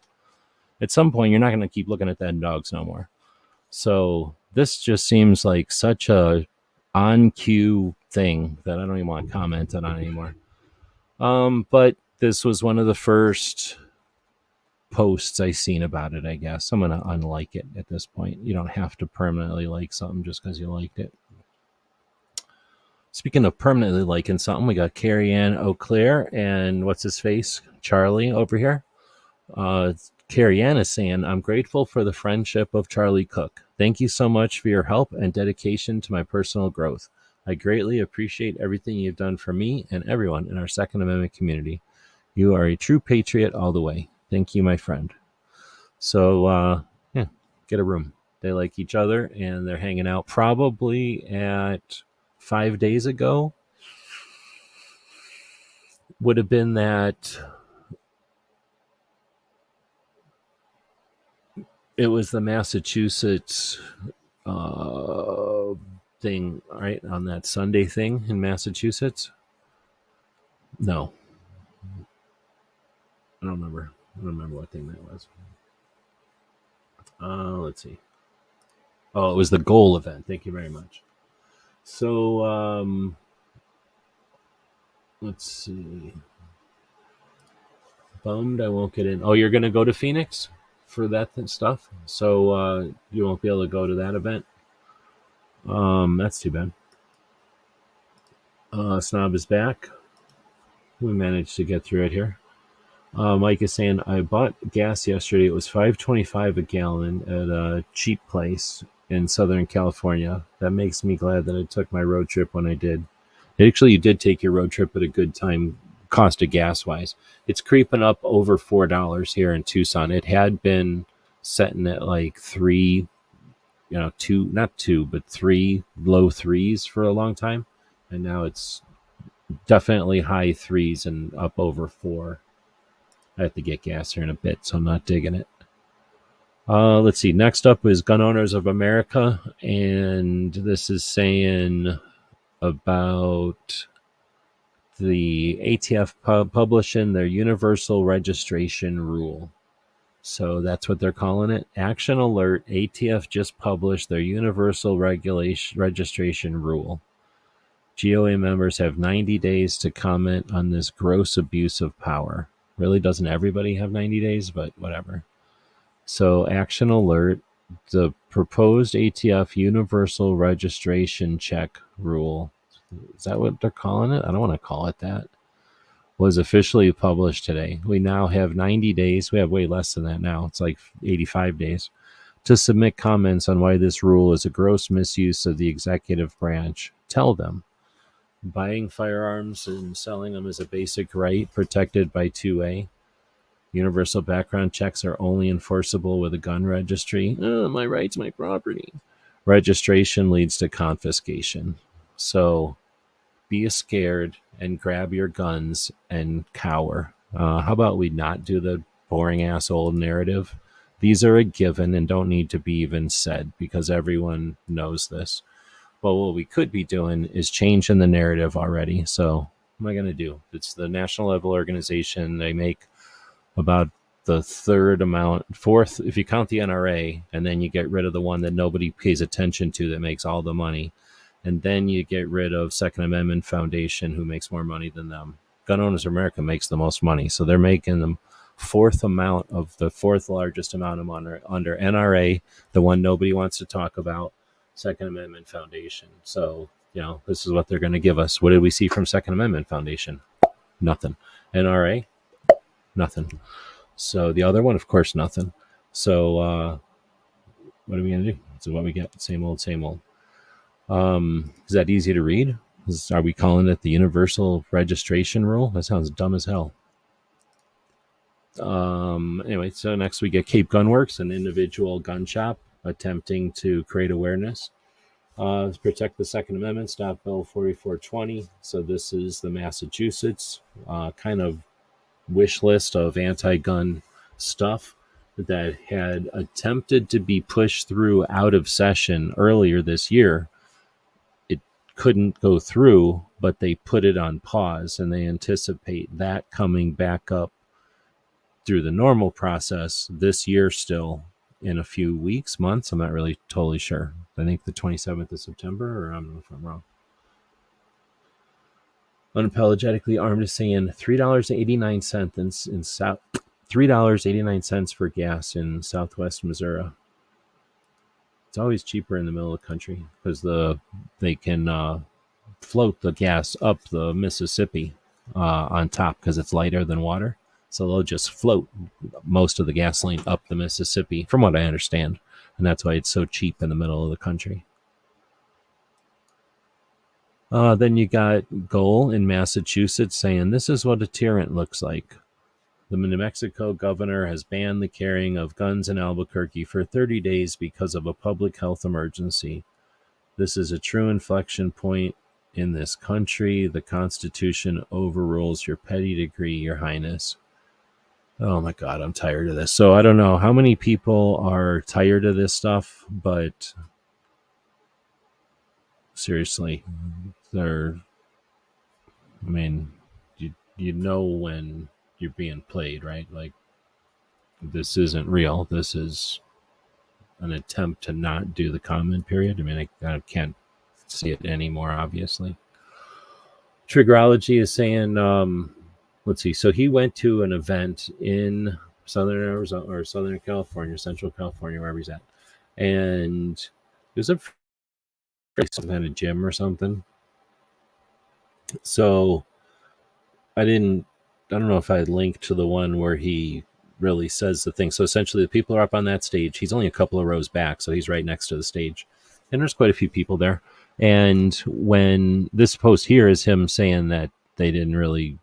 At some point, you're not going to keep looking at that dogs no more. So this just seems like such a on-cue thing that I don't even want to comment on anymore. But this was one of the first posts I seen about it, I guess. I'm going to unlike it at this point. You don't have to permanently like something just because you liked it. Speaking of permanently liking something, we got Carrie Ann O'Clair and what's his face? Charlie over here. Carrie Ann is saying, I'm grateful for the friendship of Charlie Cook. Thank you so much for your help and dedication to my personal growth. I greatly appreciate everything you've done for me and everyone in our Second Amendment community. You are a true patriot all the way. Thank you, my friend. So, yeah, get a room. They like each other, and they're hanging out probably at 5 days ago. Would have been that it was the Massachusetts thing, right? On that Sunday thing in Massachusetts. No. I don't remember what thing that was. Let's see. Oh, it was the goal event. Thank you very much. So, let's see. Bummed I won't get in. Oh, you're going to go to Phoenix for that stuff? So, you won't be able to go to that event? That's too bad. Snob is back. We managed to get through it here. Mike is saying, I bought gas yesterday. It was $5.25 a gallon at a cheap place in Southern California. That makes me glad that I took my road trip when I did. Actually, you did take your road trip at a good time, cost of gas-wise. It's creeping up over $4 here in Tucson. It had been setting at like 3, not 2, but 3, low 3s for a long time. And now it's definitely high 3s and up over 4. I have to get gas here in a bit, so I'm not digging it. Let's see. Next up is Gun Owners of America, and this is saying about the ATF publishing their universal registration rule. So that's what they're calling it. Action alert, ATF just published their universal registration rule. GOA members have 90 days to comment on this gross abuse of power. Really, doesn't everybody have 90 days? But whatever. So action alert, the proposed ATF universal registration check rule. Is that what they're calling it? I don't want to call it that. Was officially published today. We now have 90 days. We have way less than that now. It's like 85 days to submit comments on why this rule is a gross misuse of the executive branch. Tell them. Buying firearms and selling them is a basic right protected by 2A. Universal background checks are only enforceable with a gun registry. My right's my property. Registration leads to confiscation. So be scared and grab your guns and cower. How about we not do the boring ass old narrative? These are a given and don't need to be even said because everyone knows this. But what we could be doing is changing the narrative already. So what am I going to do? It's the national level organization. They make about the fourth, if you count the NRA, and then you get rid of the one that nobody pays attention to that makes all the money. And then you get rid of Second Amendment Foundation, who makes more money than them. Gun Owners America makes the most money. So they're making the fourth largest amount of money under NRA, the one nobody wants to talk about, Second Amendment Foundation. So, this is what they're going to give us. What did we see from Second Amendment Foundation? Nothing. NRA? Nothing. So the other one, of course, nothing. So what are we going to do? This is what we get. Same old, same old. Is that easy to read? Are we calling it the universal registration rule? That sounds dumb as hell. Anyway, so next we get Cape Gunworks, an individual gun shop attempting to create awareness. Protect the Second Amendment, Stop Bill 4420. So this is the Massachusetts kind of wish list of anti-gun stuff that had attempted to be pushed through out of session earlier this year. It couldn't go through, but they put it on pause, and they anticipate that coming back up through the normal process this year still in a few weeks, months. I'm not really totally sure. I think the 27th of September, or I don't know if I'm wrong. Unapologetically Armed is saying $3.89 in South $3.89 for gas in Southwest Missouri. It's always cheaper in the middle of the country because they can float the gas up the Mississippi on top because it's lighter than water. So they'll just float most of the gasoline up the Mississippi, from what I understand. And that's why it's so cheap in the middle of the country. Then you got Goal in Massachusetts saying, this is what a tyrant looks like. The New Mexico governor has banned the carrying of guns in Albuquerque for 30 days because of a public health emergency. This is a true inflection point in this country. The Constitution overrules your petty degree, Your Highness. Oh my God, I'm tired of this. So I don't know how many people are tired of this stuff, but seriously, you know when you're being played, right? Like, this isn't real. This is an attempt to not do the comment period. I mean, I can't see it anymore, obviously. Triggrology is saying, let's see. So he went to an event in Southern Arizona or Southern California, Central California, wherever he's at. And it was some kind of gym or something. So I don't know if I linked to the one where he really says the thing. So essentially the people are up on that stage. He's only a couple of rows back, so he's right next to the stage. And there's quite a few people there. And when this post here is him saying that they didn't really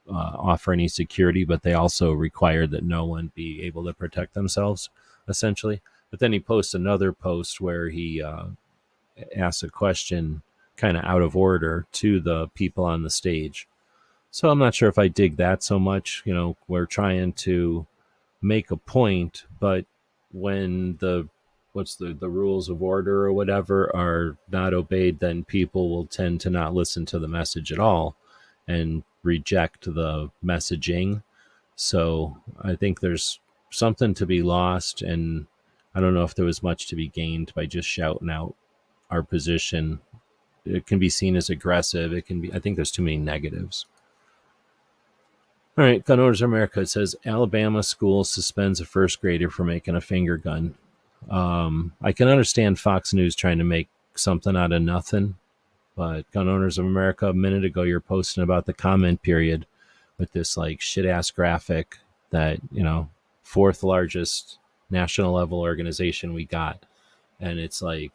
offer any security, but they also required that no one be able to protect themselves, essentially. But then he posts another post where he asks a question kind of out of order to the people on the stage. So I'm not sure if I dig that so much. We're trying to make a point, but when the rules of order or whatever are not obeyed, then people will tend to not listen to the message at all and reject the messaging. So I think there's something to be lost, and I don't know if there was much to be gained by just shouting out our position. It can be seen as aggressive. I think there's too many negatives. All right, Gun Owners America, it says Alabama school suspends a first grader for making a finger gun. I can understand Fox News trying to make something out of nothing, but Gun Owners of America, a minute ago, you're posting about the comment period with this like shit ass graphic that, fourth largest national level organization we got. And it's like,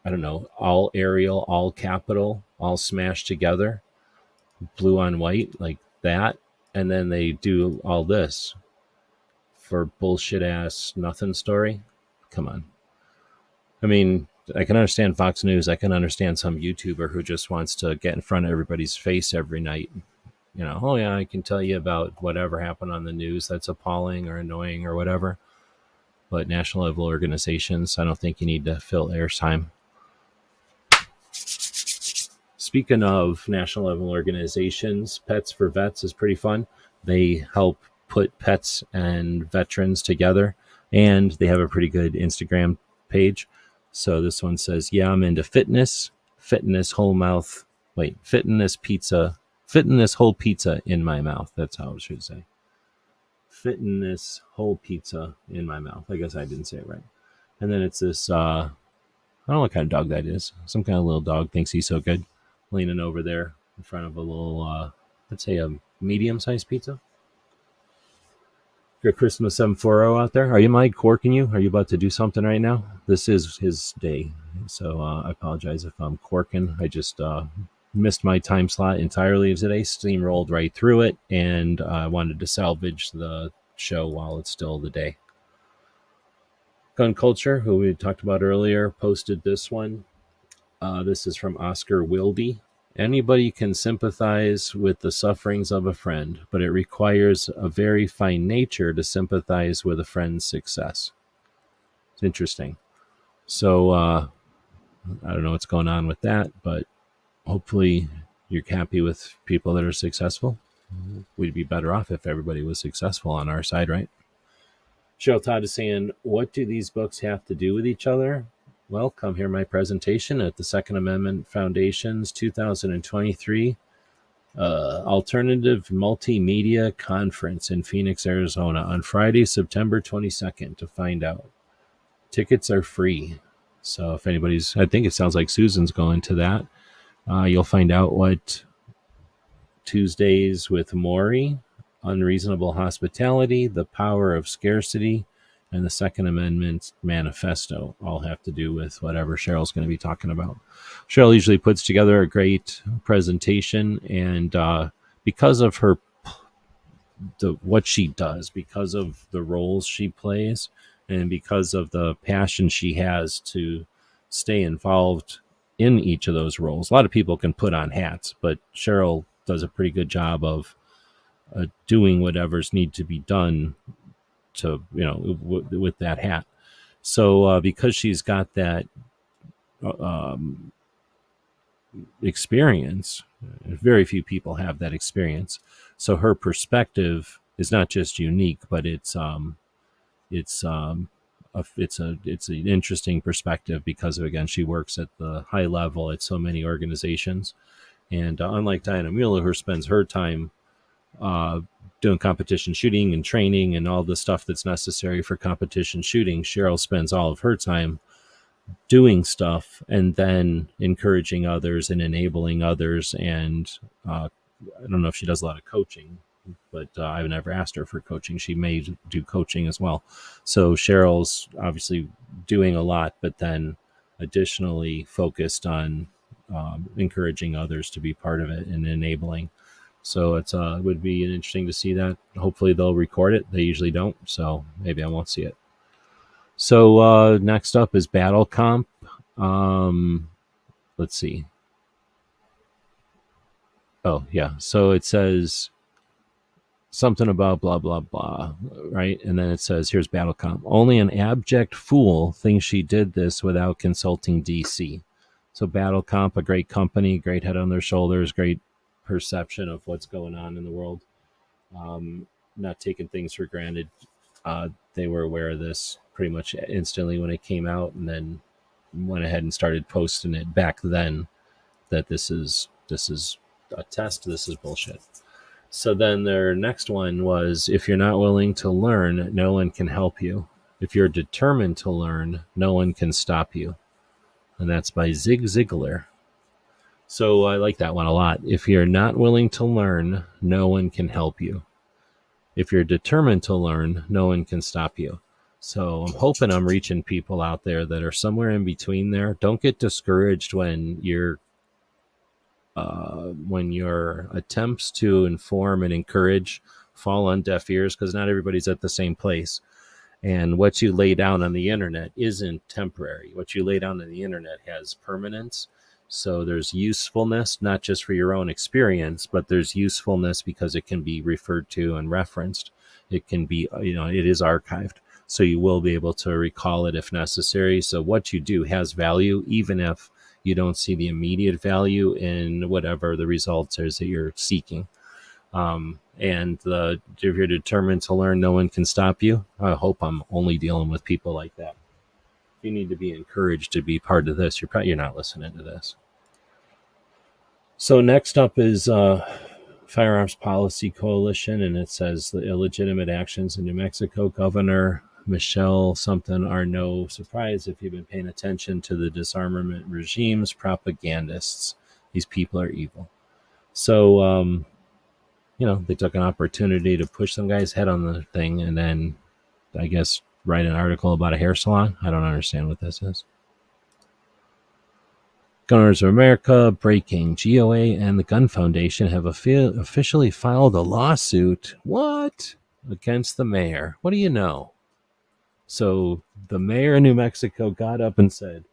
I don't know, all Arial, all capital, all smashed together, blue on white, like that. And then they do all this for bullshit ass nothing story. Come on. I mean, I can understand Fox News. I can understand some YouTuber who just wants to get in front of everybody's face every night. Oh yeah, I can tell you about whatever happened on the news that's appalling or annoying or whatever. But national level organizations, I don't think you need to fill airtime. Speaking of national level organizations, Pets for Vets is pretty fun. They help put pets and veterans together, and they have a pretty good Instagram page. So this one says, yeah, I'm into fitness whole pizza in my mouth. That's how it should say. Fitness whole pizza in my mouth. I guess I didn't say it right. And then it's this, I don't know what kind of dog that is. Some kind of little dog thinks he's so good. Leaning over there in front of a little, let's say a medium-sized pizza. Your Christmas 740 out there. Are you Mike corking you? Are you about to do something right now? This is his day. So I apologize if I'm corking. I just missed my time slot entirely today. Steamrolled right through it. And I wanted to salvage the show while it's still the day. Gun Culture, who we talked about earlier, posted this one. This is from Oscar Wilde. Anybody can sympathize with the sufferings of a friend, but it requires a very fine nature to sympathize with a friend's success. It's interesting. So, I don't know what's going on with that, but hopefully you're happy with people that are successful. We'd be better off if everybody was successful on our side, right? Cheryl Todd is saying, what do these books have to do with each other? Well, come hear my presentation at the Second Amendment Foundation's 2023 Alternative Multimedia Conference in Phoenix, Arizona on Friday, September 22nd to find out. Tickets are free. So if anybody's, I think it sounds like Susan's going to that. You'll find out what Tuesdays with Maury, Unreasonable Hospitality, The Power of Scarcity, and the Second Amendment Manifesto all have to do with whatever Cheryl's going to be talking about. Cheryl usually puts together a great presentation, and because of what she does, because of the roles she plays, and because of the passion she has to stay involved in each of those roles. A lot of people can put on hats, but Cheryl does a pretty good job of doing whatever's need to be done to, with that hat. So because she's got that experience, very few people have that experience. So her perspective is not just unique, but it's an interesting perspective because of, again, she works at the high level at so many organizations. And unlike Diana Mueller, who spends her time doing competition shooting and training and all the stuff that's necessary for competition shooting, Cheryl spends all of her time doing stuff and then encouraging others and enabling others. And I don't know if she does a lot of coaching, but I've never asked her for coaching. She may do coaching as well. So Cheryl's obviously doing a lot, but then additionally focused on encouraging others to be part of it and enabling. So it would be interesting to see that. Hopefully they'll record it. They usually don't, so maybe I won't see it. So next up is Battle Comp. Let's see. Oh, yeah. So it says something about blah, blah, blah, right? And then it says, here's Battle Comp. Only an abject fool thinks she did this without consulting DC. So Battle Comp, a great company, great head on their shoulders, great perception of what's going on in the world, not taking things for granted. They were aware of this pretty much instantly when it came out, and then went ahead and started posting it back then that this is a test, this is bullshit. So then their next one was, if you're not willing to learn, no one can help you. If you're determined to learn, no one can stop you. And that's by Zig Ziglar. So I like that one a lot. If you're not willing to learn, no one can help you. If you're determined to learn, no one can stop you. So I'm hoping I'm reaching people out there that are somewhere in between there. Don't get discouraged when your attempts to inform and encourage fall on deaf ears, because not everybody's at the same place. And what you lay down on the internet isn't temporary. What you lay down on the internet has permanence. So there's usefulness, not just for your own experience, but there's usefulness because it can be referred to and referenced. It can be, it is archived. So you will be able to recall it if necessary. So what you do has value, even if you don't see the immediate value in whatever the results is that you're seeking. If you're determined to learn, no one can stop you. I hope I'm only dealing with people like that. If you need to be encouraged to be part of this, you're not listening to this. So next up is Firearms Policy Coalition, and it says the illegitimate actions in New Mexico Governor Michelle something are no surprise if you've been paying attention to the disarmament regime's propagandists. These people are evil. So, they took an opportunity to push some guy's head on the thing and then, I guess, write an article about a hair salon. I don't understand what this is. Gunners of America breaking. GOA and the Gun Foundation have officially filed a lawsuit. What? Against the mayor. What do you know? So the mayor of New Mexico got up and said,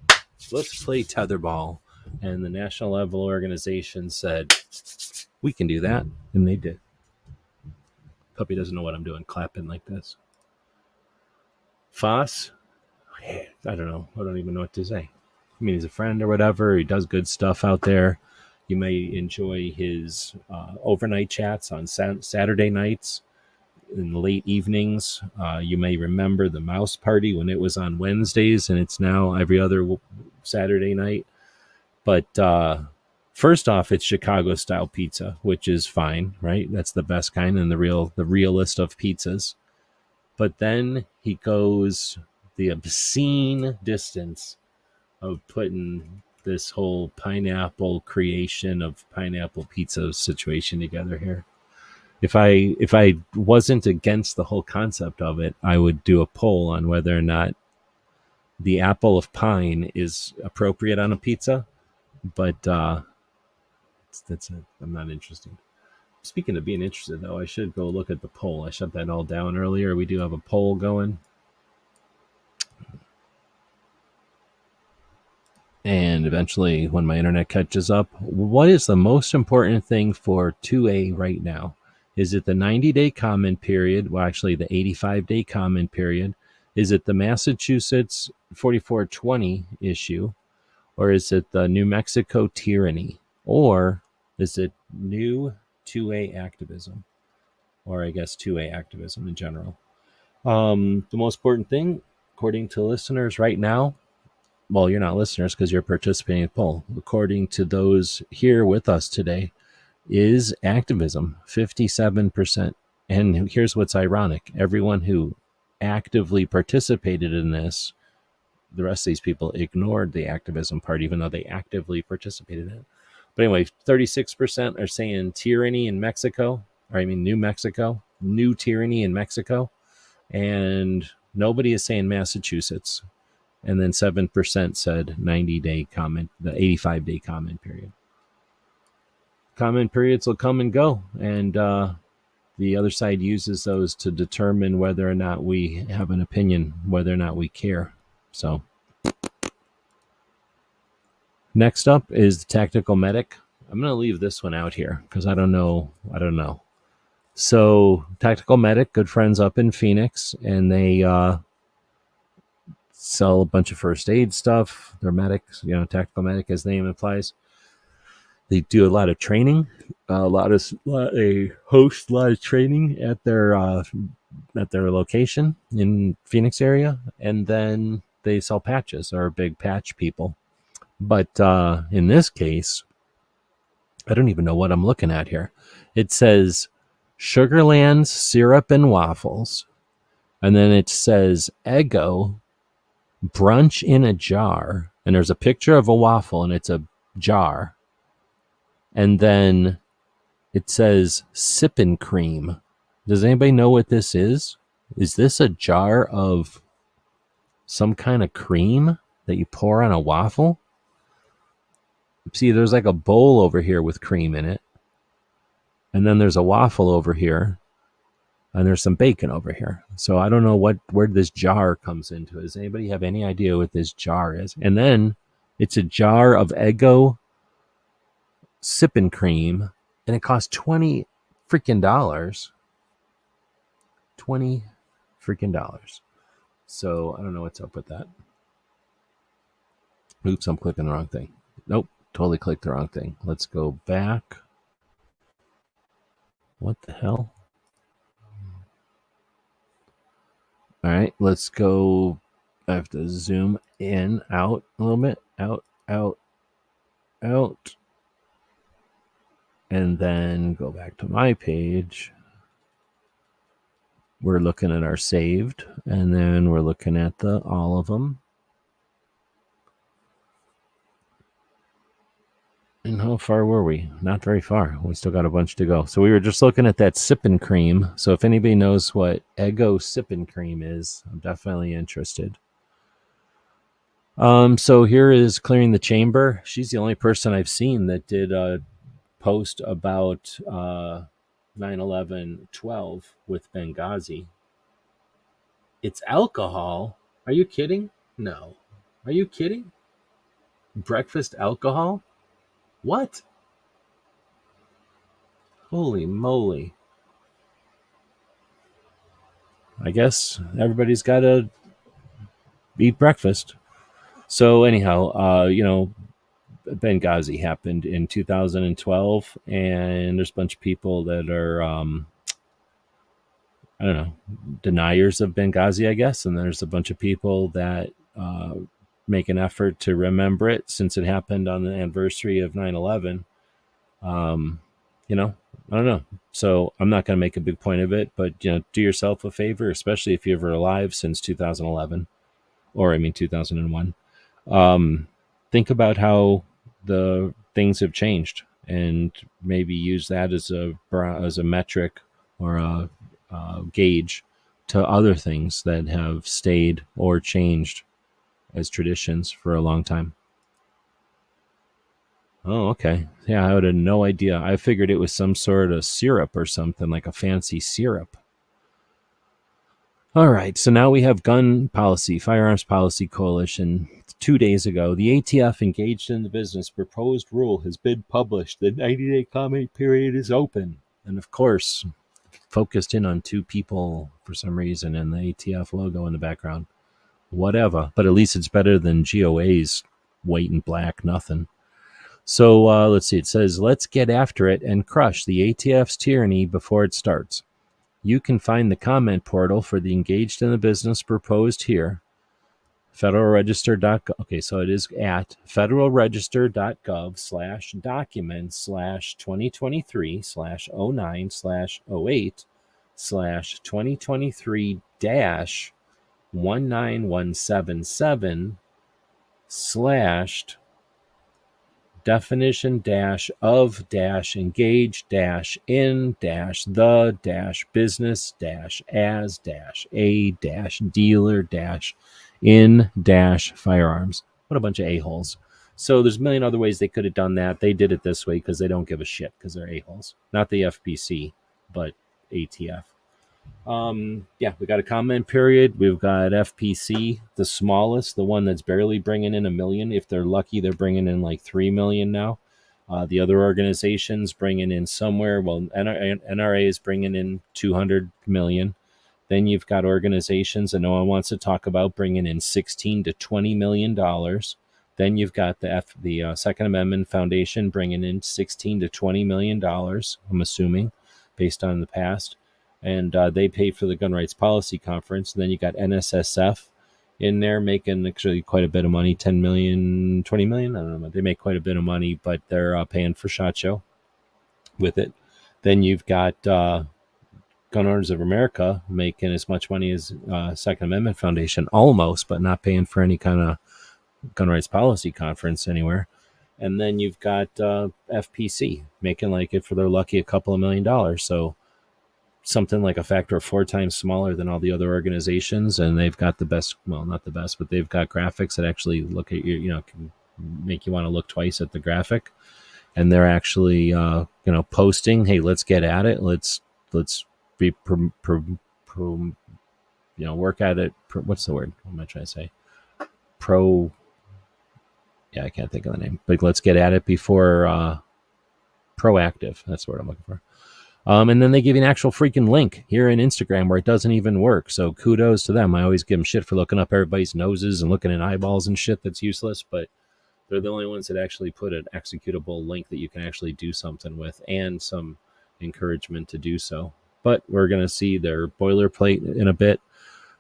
let's play tetherball. And the national level organization said, we can do that. And they did. Puppy doesn't know what I'm doing, clapping like this. Foss, I don't know. I don't even know what to say. I mean, he's a friend or whatever. He does good stuff out there. You may enjoy his overnight chats on Saturday nights in the late evenings. You may remember the Mouse Party when it was on Wednesdays, and it's now every other Saturday night. But first off, it's Chicago-style pizza, which is fine, right? That's the best kind and the realest of pizzas. But then he goes the obscene distance of putting this whole pineapple creation of pineapple pizza situation together here. If I wasn't against the whole concept of it, I would do a poll on whether or not the apple of pine is appropriate on a pizza. But that's it. I'm not interested. Speaking of being interested, though, I should go look at the poll. I shut that all down earlier. We do have a poll going. And eventually, when my internet catches up, what is the most important thing for 2A right now? Is it the 90-day comment period? Well, actually, the 85-day comment period. Is it the Massachusetts 4420 issue? Or is it the New Mexico tyranny? Or is it new 2A activism? Or I guess 2A activism in general. The most important thing, according to listeners right now, well, you're not listeners because you're participating in the poll. According to those here with us today, is activism, 57%. And here's what's ironic. Everyone who actively participated in this, the rest of these people ignored the activism part, even though they actively participated in it. But anyway, 36% are saying tyranny in Mexico, New Mexico, new tyranny in Mexico. And nobody is saying Massachusetts. And then 7% said 90-day comment, the 85-day comment period. Comment periods will come and go. And the other side uses those to determine whether or not we have an opinion, whether or not we care. So next up is the tactical medic. I'm going to leave this one out here because I don't know. So tactical medic, good friends up in Phoenix, and they sell a bunch of first aid stuff. They're medics, tactical medic as the name implies. They do a lot of training. They host a lot of training at their location in Phoenix area, and then they sell patches. They're big patch people. But in this case, I don't even know what I'm looking at here. It says Sugarland's Syrup and Waffles. And then it says Eggo brunch in a jar. And there's a picture of a waffle and it's a jar. And then it says sippin' cream. Does anybody know what this is? Is this a jar of some kind of cream that you pour on a waffle? See, there's like a bowl over here with cream in it. And then there's a waffle over here. And there's some bacon over here. So I don't know where this jar comes into. Does anybody have any idea what this jar is? And then it's a jar of Eggo sippin' cream. And it costs $20 freaking dollars. $20 freaking dollars. So I don't know what's up with that. Oops, I'm clicking the wrong thing. Nope, totally clicked the wrong thing. Let's go back. What the hell? All right, let's go. I have to zoom in, out a little bit. Out. And then go back to my page. We're looking at our saved, and then we're looking at all of them. And how far were we? Not very far. We still got a bunch to go. So we were just looking at that sippin' cream. So if anybody knows what Eggo sippin' cream is, I'm definitely interested. So here is Clearing the Chamber. She's the only person I've seen that did a post about 9/11/12 with Benghazi. It's alcohol. Are you kidding? No. Are you kidding? Breakfast alcohol? What? Holy moly. I guess everybody's got to eat breakfast. So anyhow, Benghazi happened in 2012, and there's a bunch of people that are, I don't know, deniers of Benghazi, I guess. And there's a bunch of people that make an effort to remember it since it happened on the anniversary of 9/11. I don't know. So I'm not going to make a big point of it, but, do yourself a favor, especially if you're ever alive since 2011, or 2001. Think about how the things have changed, and maybe use that as a metric or a gauge to other things that have stayed or changed as traditions for a long time. Oh, okay. Yeah, I would have no idea. I figured it was some sort of syrup or something, like a fancy syrup. All right, so now we have gun policy, Firearms Policy Coalition. 2 days ago, the ATF engaged in the business proposed rule has been published. The 90-day comment period is open. And of course, focused in on two people for some reason, and the ATF logo in the background. Whatever, but at least it's better than GOA's white and black nothing. So let's see. It says, let's get after it and crush the ATF's tyranny before it starts. You can find the comment portal for the engaged in the business proposed here. federalregister.gov. Okay, so it is at federalregister.gov/documents/09/08/19177/ definition of engage in the business as a dealer in firearms. What a bunch of a-holes. So there's a million other ways they could have done that. They did it this way because they don't give a shit, because they're a-holes. Not the FPC, but ATF. We got a comment period. We've got FPC, the smallest, the one that's barely bringing in $1 million. If they're lucky, they're bringing in like 3 million now. The other organizations bringing in somewhere. Well, NRA is bringing in 200 million. Then you've got organizations that no one wants to talk about bringing in $16 to $20 million. Then you've got the Second Amendment Foundation bringing in $16 to $20 million, I'm assuming, based on the past. And they pay for the Gun Rights Policy Conference. And then you got NSSF in there making actually quite a bit of money, 10 million, 20 million. I don't know. They make quite a bit of money, but they're paying for SHOT Show with it. Then you've got Gun Owners of America making as much money as Second Amendment Foundation, almost, but not paying for any kind of gun rights policy conference anywhere. And then you've got FPC making like if they're lucky a couple of $1 million. So something like a factor of 4 times smaller than all the other organizations, and they've got the best, well, not the best, but they've got graphics that actually look at you, can make you want to look twice at the graphic. And they're actually posting, hey, let's get at it, let's be work at it. What's the word? What am I trying to say? I can't think of the name, but let's get at it before proactive. That's the word I'm looking for. And then they give you an actual freaking link here in Instagram where it doesn't even work. So kudos to them. I always give them shit for looking up everybody's noses and looking at eyeballs and shit that's useless, but they're the only ones that actually put an executable link that you can actually do something with and some encouragement to do so. But we're going to see their boilerplate in a bit,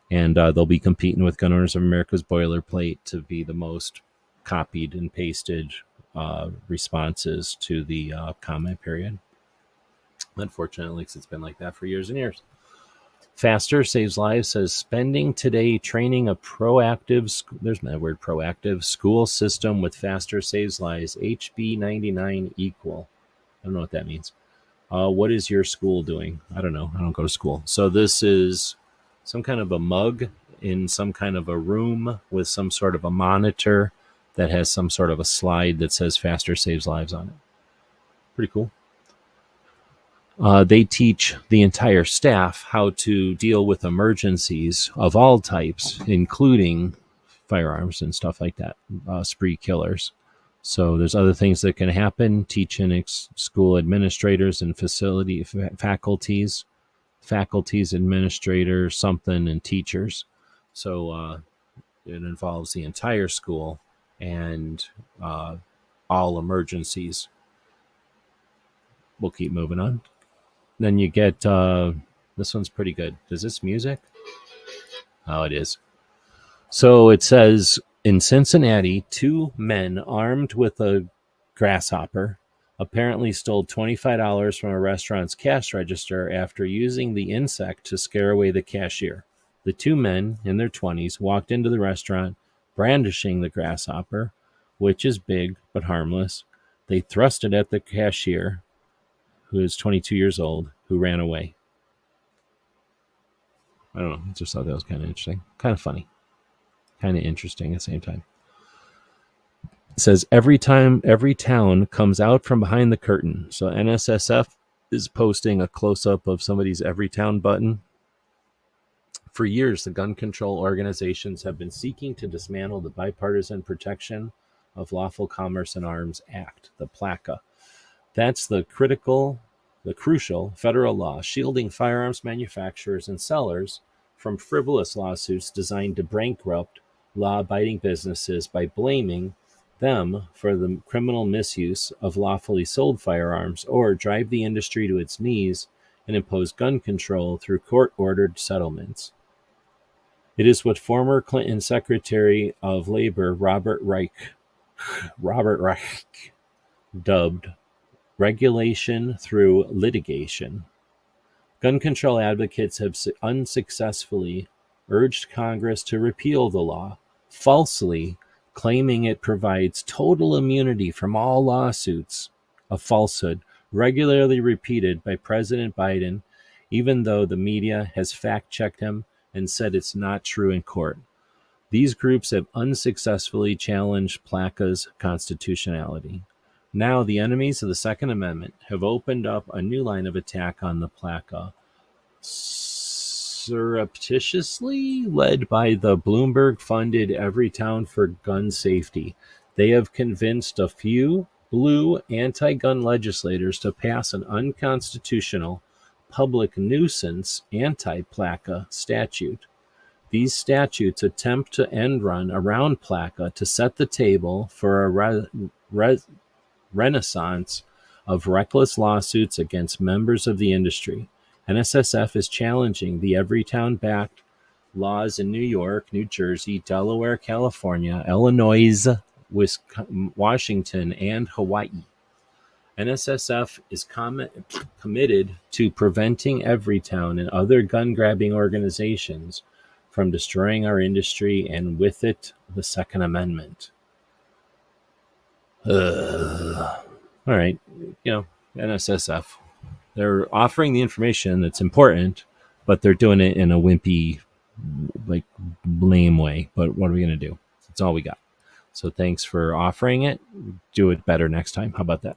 and they'll be competing with Gun Owners of America's boilerplate to be the most copied and pasted responses to the comment period. Unfortunately, it's been like that for years and years. Faster Saves Lives says, spending today training a proactive, there's my word, proactive school system with Faster Saves Lives, HB 99 equal. I don't know what that means. What is your school doing? I don't know. I don't go to school. So this is some kind of a mug in some kind of a room with some sort of a monitor that has some sort of a slide that says Faster Saves Lives on it. Pretty cool. They teach the entire staff how to deal with emergencies of all types, including firearms and stuff like that, spree killers. So there's other things that can happen, teaching school administrators and faculties, administrators, something, and teachers. So it involves the entire school and all emergencies. We'll keep moving on. Then you get, this one's pretty good. Is this music? Oh, it is. So it says, in Cincinnati, 2 men armed with a grasshopper apparently stole $25 from a restaurant's cash register after using the insect to scare away the cashier. The 2 men in their 20s walked into the restaurant brandishing the grasshopper, which is big but harmless. They thrust it at the cashier, who is 22 years old, who ran away. I don't know. I just thought that was kind of interesting. Kind of funny. Kind of interesting at the same time. It says, every town comes out from behind the curtain. So NSSF is posting a close-up of somebody's Every Town button. For years, the gun control organizations have been seeking to dismantle the Bipartisan Protection of Lawful Commerce in Arms Act, the PLACA. That's the crucial federal law shielding firearms manufacturers and sellers from frivolous lawsuits designed to bankrupt law-abiding businesses by blaming them for the criminal misuse of lawfully sold firearms or drive the industry to its knees and impose gun control through court-ordered settlements. It is what former Clinton Secretary of Labor Robert Reich dubbed regulation through litigation. Gun control advocates have unsuccessfully urged Congress to repeal the law, falsely claiming it provides total immunity from all lawsuits, a falsehood regularly repeated by President Biden, even though the media has fact-checked him and said it's not true in court. These groups have unsuccessfully challenged PLACA's constitutionality. Now, the enemies of the Second Amendment have opened up a new line of attack on the PLACA, surreptitiously led by the Bloomberg-funded Every Town for Gun Safety. They have convinced a few blue anti-gun legislators to pass an unconstitutional public nuisance anti-PLACA statute. These statutes attempt to end run around PLACA to set the table for a renaissance of reckless lawsuits against members of the industry. NSSF is challenging the Everytown-backed laws in New York, New Jersey, Delaware, California, Illinois, Washington, and Hawaii. NSSF is committed to preventing Everytown and other gun-grabbing organizations from destroying our industry, and with it, the Second Amendment. All right, NSSF. They're offering the information that's important, but they're doing it in a wimpy, like, lame way. But what are we going to do? That's all we got. So thanks for offering it. Do it better next time. How about that?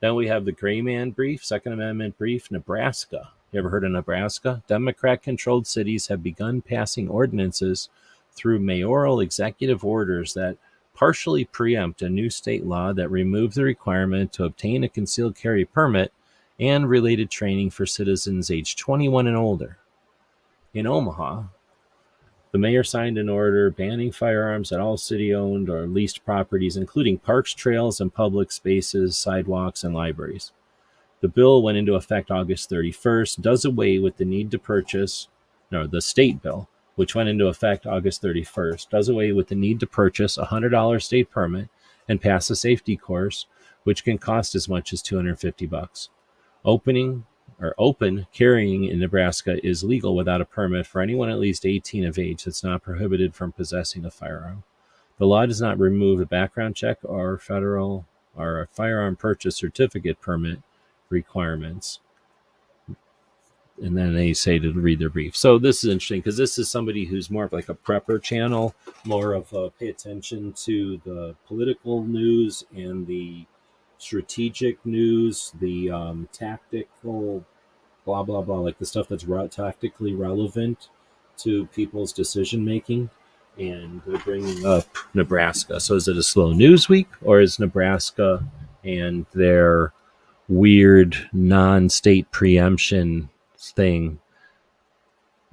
Then we have the Gray Man brief, Second Amendment brief, Nebraska. You ever heard of Nebraska? Democrat-controlled cities have begun passing ordinances through mayoral executive orders that partially preempt a new state law that removes the requirement to obtain a concealed carry permit and related training for citizens aged 21 and older. In Omaha, the mayor signed an order banning firearms at all city-owned or leased properties, including parks, trails, and public spaces, sidewalks, and libraries. The bill went into effect August 31st, does away with the need to purchase, the state bill, which went into effect August 31st, does away with the need to purchase a $100 state permit and pass a safety course, which can cost as much as $250. Open carrying in Nebraska is legal without a permit for anyone at least 18 of age that's not prohibited from possessing a firearm. The law does not remove a background check or a firearm purchase certificate permit requirements. And then they say to read their brief. So this is interesting because this is somebody who's more of like a prepper channel, more of a pay attention to the political news and the strategic news, the tactical blah blah blah, like the stuff that's tactically relevant to people's decision making. And they're bringing up Nebraska. So is it a slow news week, or is Nebraska and their weird non-state preemption thing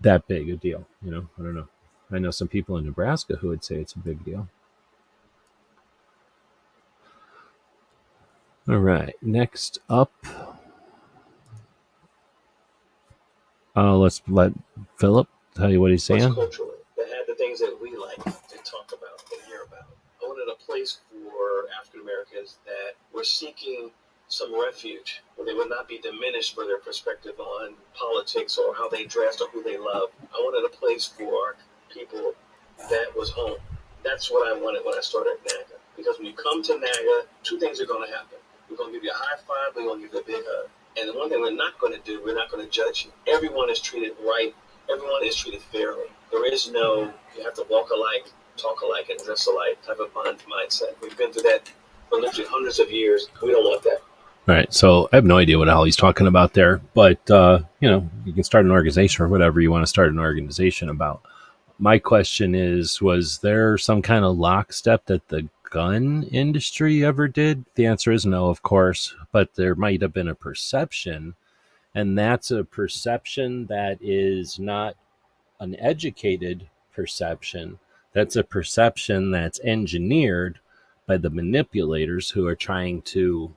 that big a deal? I don't know. I know some people in Nebraska who would say it's a big deal. All right, next up, let's let Philip tell you what he's saying. Culturally, that had the things that we like to talk about and hear about. I wanted a place for African Americans that were seeking some refuge, where they would not be diminished for their perspective on politics or how they dressed or who they loved. I wanted a place for people that was home. That's what I wanted when I started NAGA. Because when you come to NAGA, two things are going to happen. We're going to give you a high five, we're going to give you a big hug. And the one thing we're not going to do, we're not going to judge you. Everyone is treated right. Everyone is treated fairly. There is no, you have to walk alike, talk alike, and dress alike type of mindset. We've been through that for literally hundreds of years. We don't want that. All right, so I have no idea what the hell he's talking about there, but you can start an organization or whatever you want to start an organization about. My question is, was there some kind of lockstep that the gun industry ever did? The answer is no, of course, but there might have been a perception, and that's a perception that is not an educated perception. That's a perception that's engineered by the manipulators who are trying to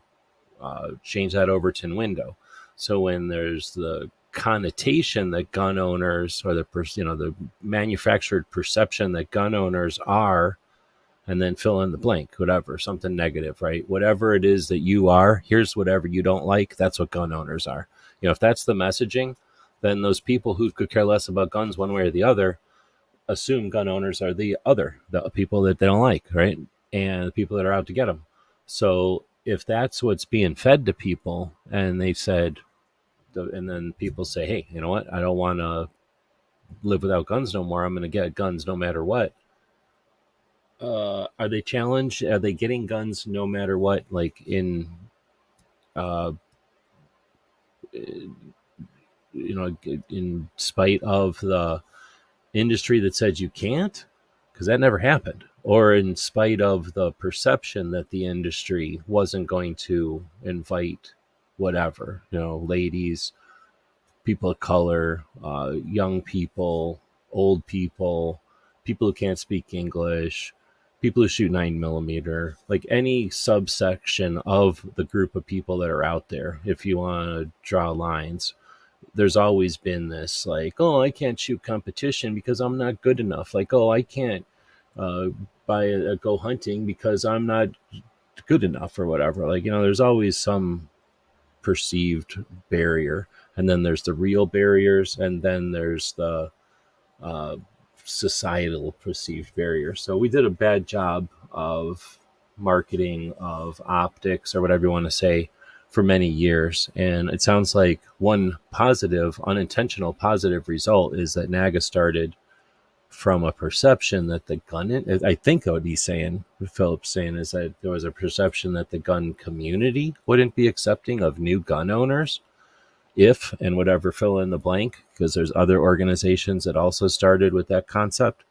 change that Overton window. So when there's the connotation that gun owners, or the manufactured perception that gun owners are, and then fill in the blank, whatever, something negative, right? Whatever it is that you are, here's whatever you don't like. That's what gun owners are. If that's the messaging, then those people who could care less about guns one way or the other assume gun owners are the people that they don't like, right? And the people that are out to get them. So if that's what's being fed to people, and they said, and then people say, hey, you know what? I don't want to live without guns no more. I'm going to get guns no matter what. Are they challenged? Are they getting guns no matter what? Like in spite of the industry that said you can't? Because that never happened. Or in spite of the perception that the industry wasn't going to invite whatever, ladies, people of color, young people, old people, people who can't speak English, people who shoot 9mm, like any subsection of the group of people that are out there. If you want to draw lines, there's always been this like, oh, I can't shoot competition because I'm not good enough. Like, oh, I can't go hunting because I'm not good enough or whatever. Like, there's always some perceived barrier, and then there's the real barriers, and then there's the uh, societal perceived barrier. So we did a bad job of marketing, of optics, or whatever you want to say, for many years. And it sounds like one positive, unintentional positive result is that NAGA started from a perception that the gun, I think what he's saying, what Philip's saying, is that there was a perception that the gun community wouldn't be accepting of new gun owners if, and whatever, fill in the blank, because there's other organizations that also started with that concept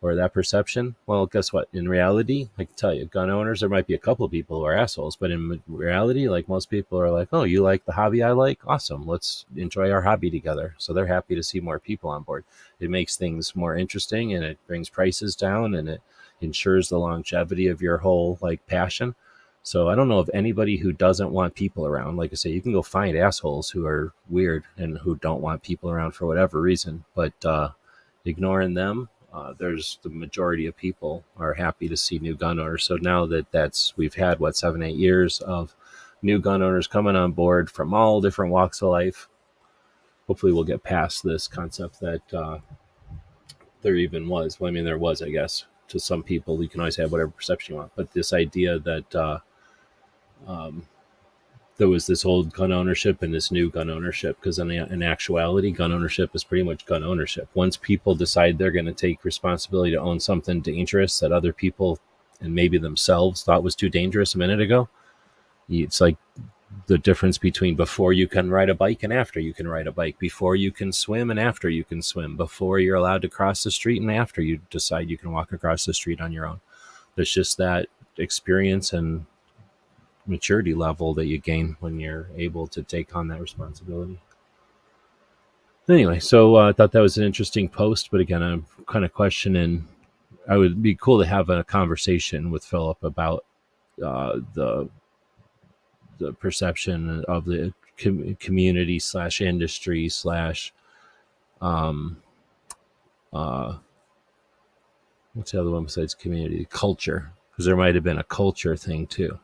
or that perception. Well, guess what? In reality, I can tell you, gun owners, there might be a couple of people who are assholes, but in reality, like, most people are like, oh, you like the hobby I like? Awesome. Let's enjoy our hobby together. So they're happy to see more people on board. It makes things more interesting, and it brings prices down, and it ensures the longevity of your whole, like, passion. So I don't know of anybody who doesn't want people around. Like I say, you can go find assholes who are weird and who don't want people around for whatever reason, but ignoring them, there's the majority of people are happy to see new gun owners. So now we've had 7-8 years of new gun owners coming on board from all different walks of life. Hopefully we'll get past this concept that there even was. Well, I mean, there was, I guess, to some people. You can always have whatever perception you want, but this idea that there was this old gun ownership and this new gun ownership, because in actuality, gun ownership is pretty much gun ownership. Once people decide they're going to take responsibility to own something dangerous that other people and maybe themselves thought was too dangerous a minute ago, it's like the difference between before you can ride a bike and after you can ride a bike, before you can swim and after you can swim, before you're allowed to cross the street and after you decide you can walk across the street on your own. There's just that experience and maturity level that you gain when you're able to take on that responsibility. Anyway, so I thought that was an interesting post, but again, I'm kind of questioning. I would be cool to have a conversation with Philip about the perception of the community / industry / what's the other one besides community? Culture, because there might have been a culture thing too.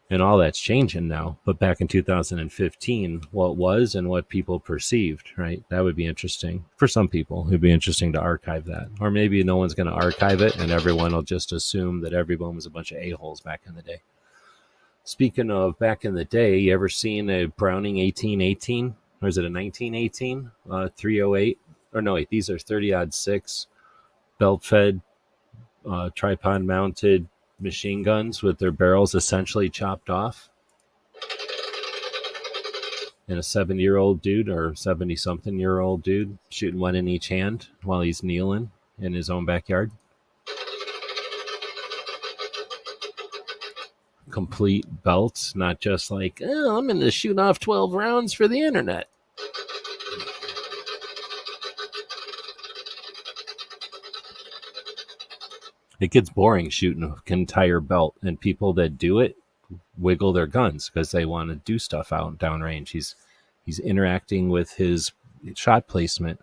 And all that's changing now. But back in 2015, what was and what people perceived, right? That would be interesting. For some people, it would be interesting to archive that. Or maybe no one's going to archive it and everyone will just assume that everyone was a bunch of a-holes back in the day. Speaking of back in the day, you ever seen a Browning 1818? Or is it a 1918? 308? Or no, wait, these are 30-06 belt-fed, tripod-mounted machine guns with their barrels essentially chopped off. And a 70-year-old dude or 70-something-year-old dude shooting one in each hand while he's kneeling in his own backyard. Complete belts, not just like, oh, I'm going to shoot off 12 rounds for the internet. It gets boring shooting an entire belt, and people that do it wiggle their guns because they want to do stuff out downrange. He's interacting with his shot placement.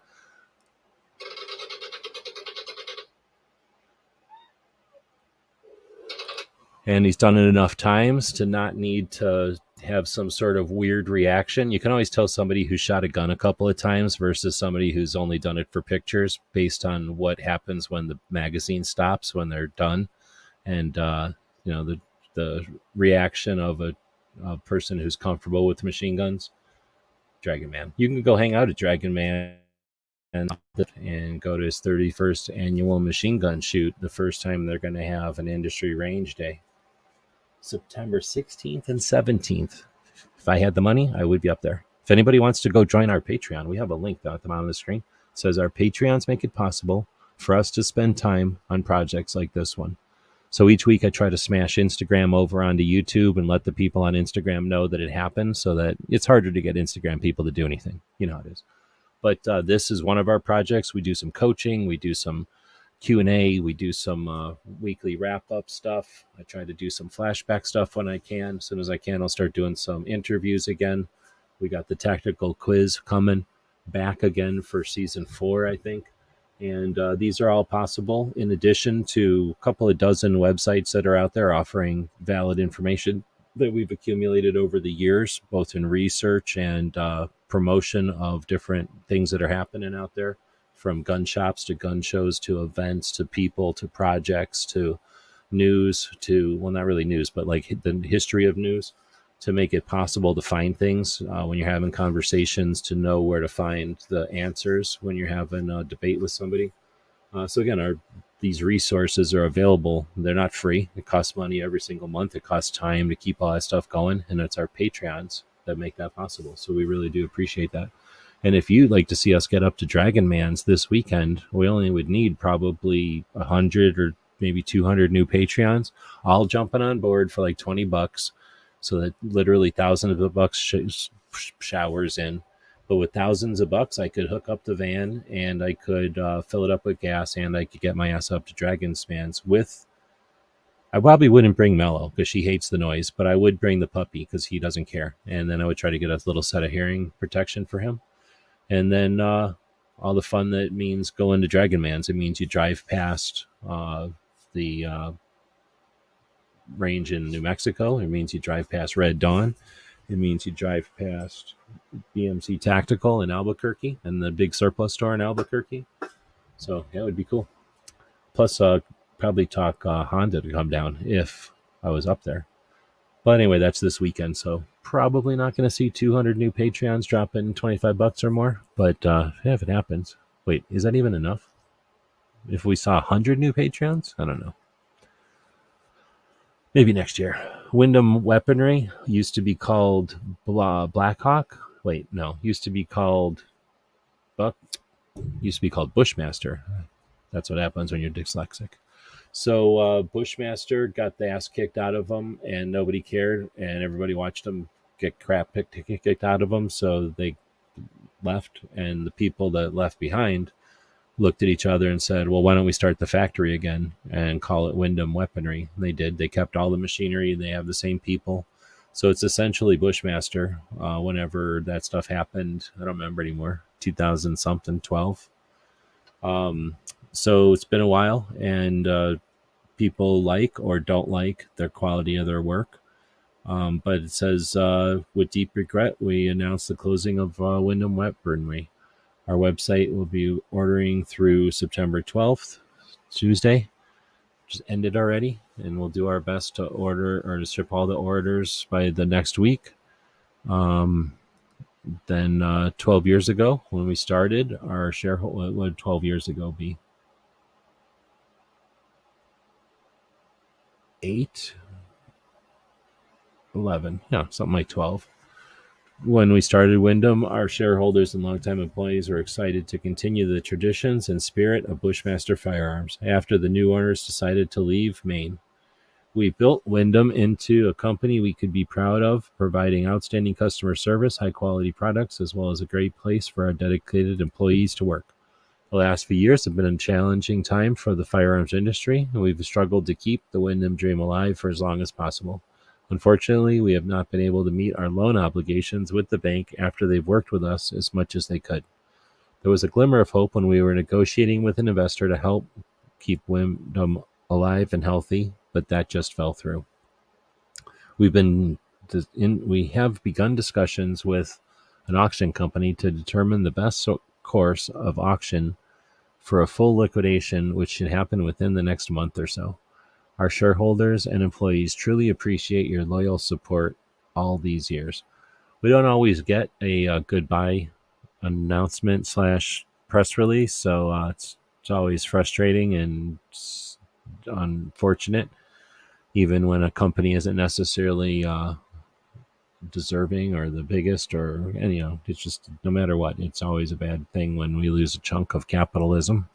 And he's done it enough times to not need to have some sort of weird reaction. You can always tell somebody who shot a gun a couple of times versus somebody who's only done it for pictures based on what happens when the magazine stops, when they're done. And, the reaction of a person who's comfortable with machine guns. Dragonman. You can go hang out at Dragonman and go to his 31st annual machine gun shoot, the first time they're going to have an industry range day. September 16th and 17th. If I had the money, I would be up there. If anybody wants to go join our Patreon, we have a link down at the bottom of the screen. It says our Patreons make it possible for us to spend time on projects like this one. So each week I try to smash Instagram over onto YouTube and let the people on Instagram know that it happened, so that it's harder to get Instagram people to do anything. You know how it is. But this is one of our projects. We do some coaching. We do some Q&A. We do some weekly wrap-up stuff. I try to do some flashback stuff when I can. As soon as I can, I'll start doing some interviews again. We got the tactical quiz coming back again for season 4, I think. And these are all possible in addition to a couple of dozen websites that are out there offering valid information that we've accumulated over the years, both in research and promotion of different things that are happening out there, from gun shops to gun shows to events to people to projects to news to, well, not really news, but like the history of news, to make it possible to find things when you're having conversations, to know where to find the answers when you're having a debate with somebody. So again, these resources are available. They're not free. It costs money every single month. It costs time to keep all that stuff going. And it's our Patreons that make that possible. So we really do appreciate that. And if you'd like to see us get up to Dragonman's this weekend, we only would need probably 100 or maybe 200 new Patreons, all jumping on board for like $20. So that literally thousands of bucks showers in. But with thousands of bucks, I could hook up the van and I could fill it up with gas and I could get my ass up to Dragonman's with. I probably wouldn't bring Mello because she hates the noise, but I would bring the puppy because he doesn't care. And then I would try to get a little set of hearing protection for him. And then all the fun that means going to Dragonman's. It means you drive past the range in New Mexico. It means you drive past Red Dawn. It means you drive past BMC Tactical in Albuquerque and the big surplus store in Albuquerque. So yeah, it would be cool. Plus, probably talk Honda to come down if I was up there. But anyway, that's this weekend, so probably not going to see 200 new Patreons dropping $25 or more. But yeah, if it happens. Wait, is that even enough? If we saw 100 new Patreons? I don't know. Maybe next year. Wyndham Weaponry used to be called Blackhawk. Wait, no. Used to be called Bushmaster. That's what happens when you're dyslexic. So Bushmaster got the ass kicked out of them, and nobody cared, and everybody watched them get crap kicked out of them, so they left, and the people that left behind looked at each other and said, well, why don't we start the factory again and call it Wyndham Weaponry? And they did. They kept all the machinery. They have the same people. So it's essentially Bushmaster. Whenever that stuff happened, I don't remember anymore, 2000-something, 12. So it's been a while, and people like or don't like the quality of their work. But it says, with deep regret, we announced the closing of Wyndham Weaponry. Our website will be ordering through September 12th, Tuesday. Just ended already, and we'll do our best to order or to ship all the orders by the next week. Then 12 years ago, when we started, our shareholder, what would 12 years ago be? 8, 11, yeah, something like 12. When we started Wyndham, our shareholders and longtime employees were excited to continue the traditions and spirit of Bushmaster Firearms after the new owners decided to leave Maine. We built Wyndham into a company we could be proud of, providing outstanding customer service, high-quality products, as well as a great place for our dedicated employees to work. The last few years have been a challenging time for the firearms industry, and we've struggled to keep the Wyndham dream alive for as long as possible. Unfortunately, we have not been able to meet our loan obligations with the bank after they've worked with us as much as they could. There was a glimmer of hope when we were negotiating with an investor to help keep Wyndham alive and healthy, but that just fell through. We have begun discussions with an auction company to determine the best course of auction for a full liquidation, which should happen within the next month or so. Our shareholders and employees truly appreciate your loyal support all these years. We don't always get a goodbye announcement / press release, so it's always frustrating and unfortunate, even when a company isn't necessarily deserving or the biggest, or it's just, no matter what, it's always a bad thing when we lose a chunk of capitalism.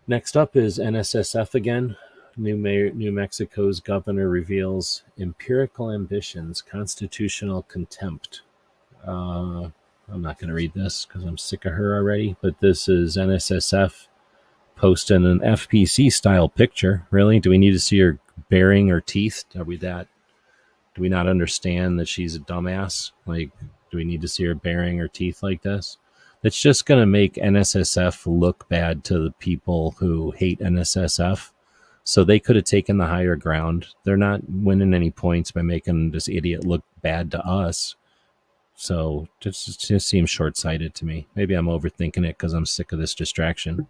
Next up is NSSF again. New Mexico's governor reveals empirical ambitions, constitutional contempt. I'm not going to read this because I'm sick of her already, but this is NSSF posting an FPC-style picture. Really? Do we need to see her baring her teeth? Do we not understand that she's a dumbass? Like, do we need to see her baring her teeth like this? It's just going to make NSSF look bad to the people who hate NSSF. So they could have taken the higher ground. They're not winning any points by making this idiot look bad to us. So it just seems short-sighted to me. Maybe I'm overthinking it because I'm sick of this distraction.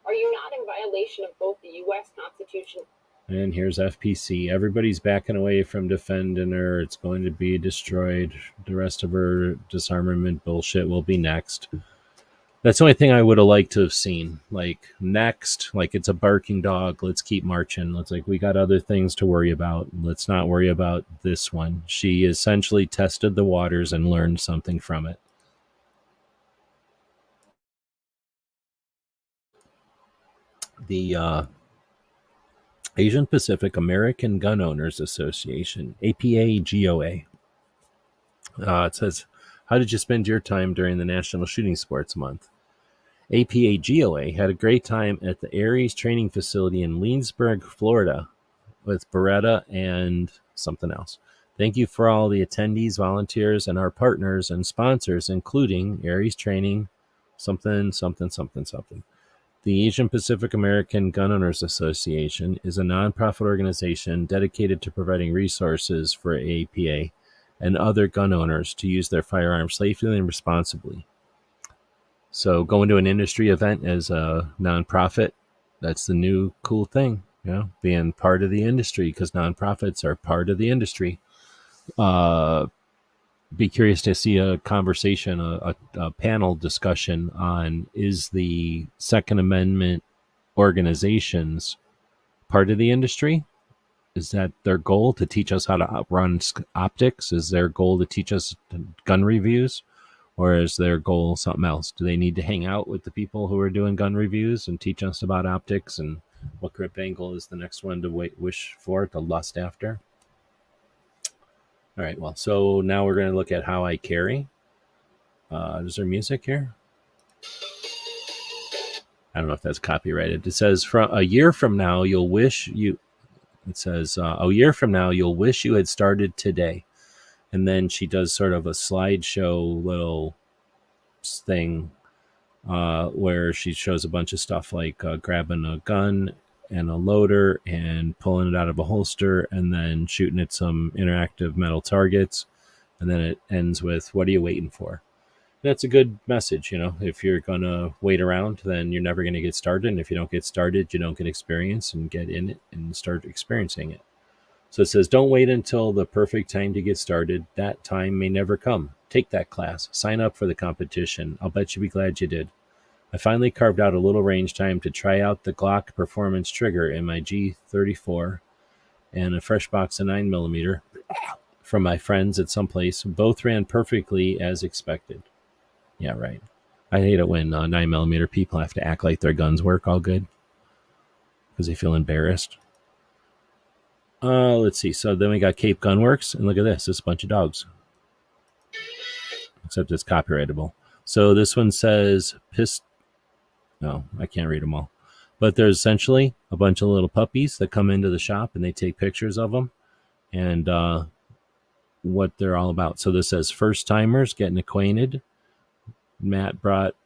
Are you not in violation of both the U.S. Constitution? And here's FPC. Everybody's backing away from defending her. It's going to be destroyed. The rest of her disarmament bullshit will be next. That's the only thing I would have liked to have seen. Like, next, like it's a barking dog. Let's keep marching. Let's we got other things to worry about. Let's not worry about this one. She essentially tested the waters and learned something from it. The Asian Pacific American Gun Owners Association, APA-GOA. It says, how did you spend your time during the National Shooting Sports Month? APA-GOA had a great time at the Aries Training Facility in Leesburg, Florida, with Beretta and something else. Thank you for all the attendees, volunteers, and our partners and sponsors, including Aries Training, something. The Asian Pacific American Gun Owners Association is a nonprofit organization dedicated to providing resources for APA and other gun owners to use their firearms safely and responsibly. So going to an industry event as a nonprofit, that's the new cool thing, being part of the industry, because nonprofits are part of the industry. Be curious to see a conversation, a panel discussion on, is the Second Amendment organizations part of the industry? Is that their goal, to teach us how to run optics? Is their goal to teach us gun reviews? Or is their goal something else? Do they need to hang out with the people who are doing gun reviews and teach us about optics and what grip angle is the next one to wish for, to lust after? All right, well, so now we're going to look at how I carry. Is there music here? I don't know if that's copyrighted. It says, a year from now, you'll wish you had started today. And then she does sort of a slideshow little thing where she shows a bunch of stuff like grabbing a gun and a loader and pulling it out of a holster and then shooting at some interactive metal targets. And then it ends with, what are you waiting for? And that's a good message. If you're going to wait around, then you're never going to get started. And if you don't get started, you don't get experience and get in it and start experiencing it. So it says, don't wait until the perfect time to get started. That time may never come. Take that class. Sign up for the competition. I'll bet you'll be glad you did. I finally carved out a little range time to try out the Glock Performance trigger in my G34 and a fresh box of 9mm from my friends at someplace. Both ran perfectly as expected. Yeah, right. I hate it when 9mm people have to act like their guns work all good because they feel embarrassed. Let's see. So then we got Cape Gunworks, and look at this. It's a bunch of dogs. Except it's copyrightable. So this one says No, I can't read them all. But there's essentially a bunch of little puppies that come into the shop, and they take pictures of them and what they're all about. So this says first timers getting acquainted. Matt brought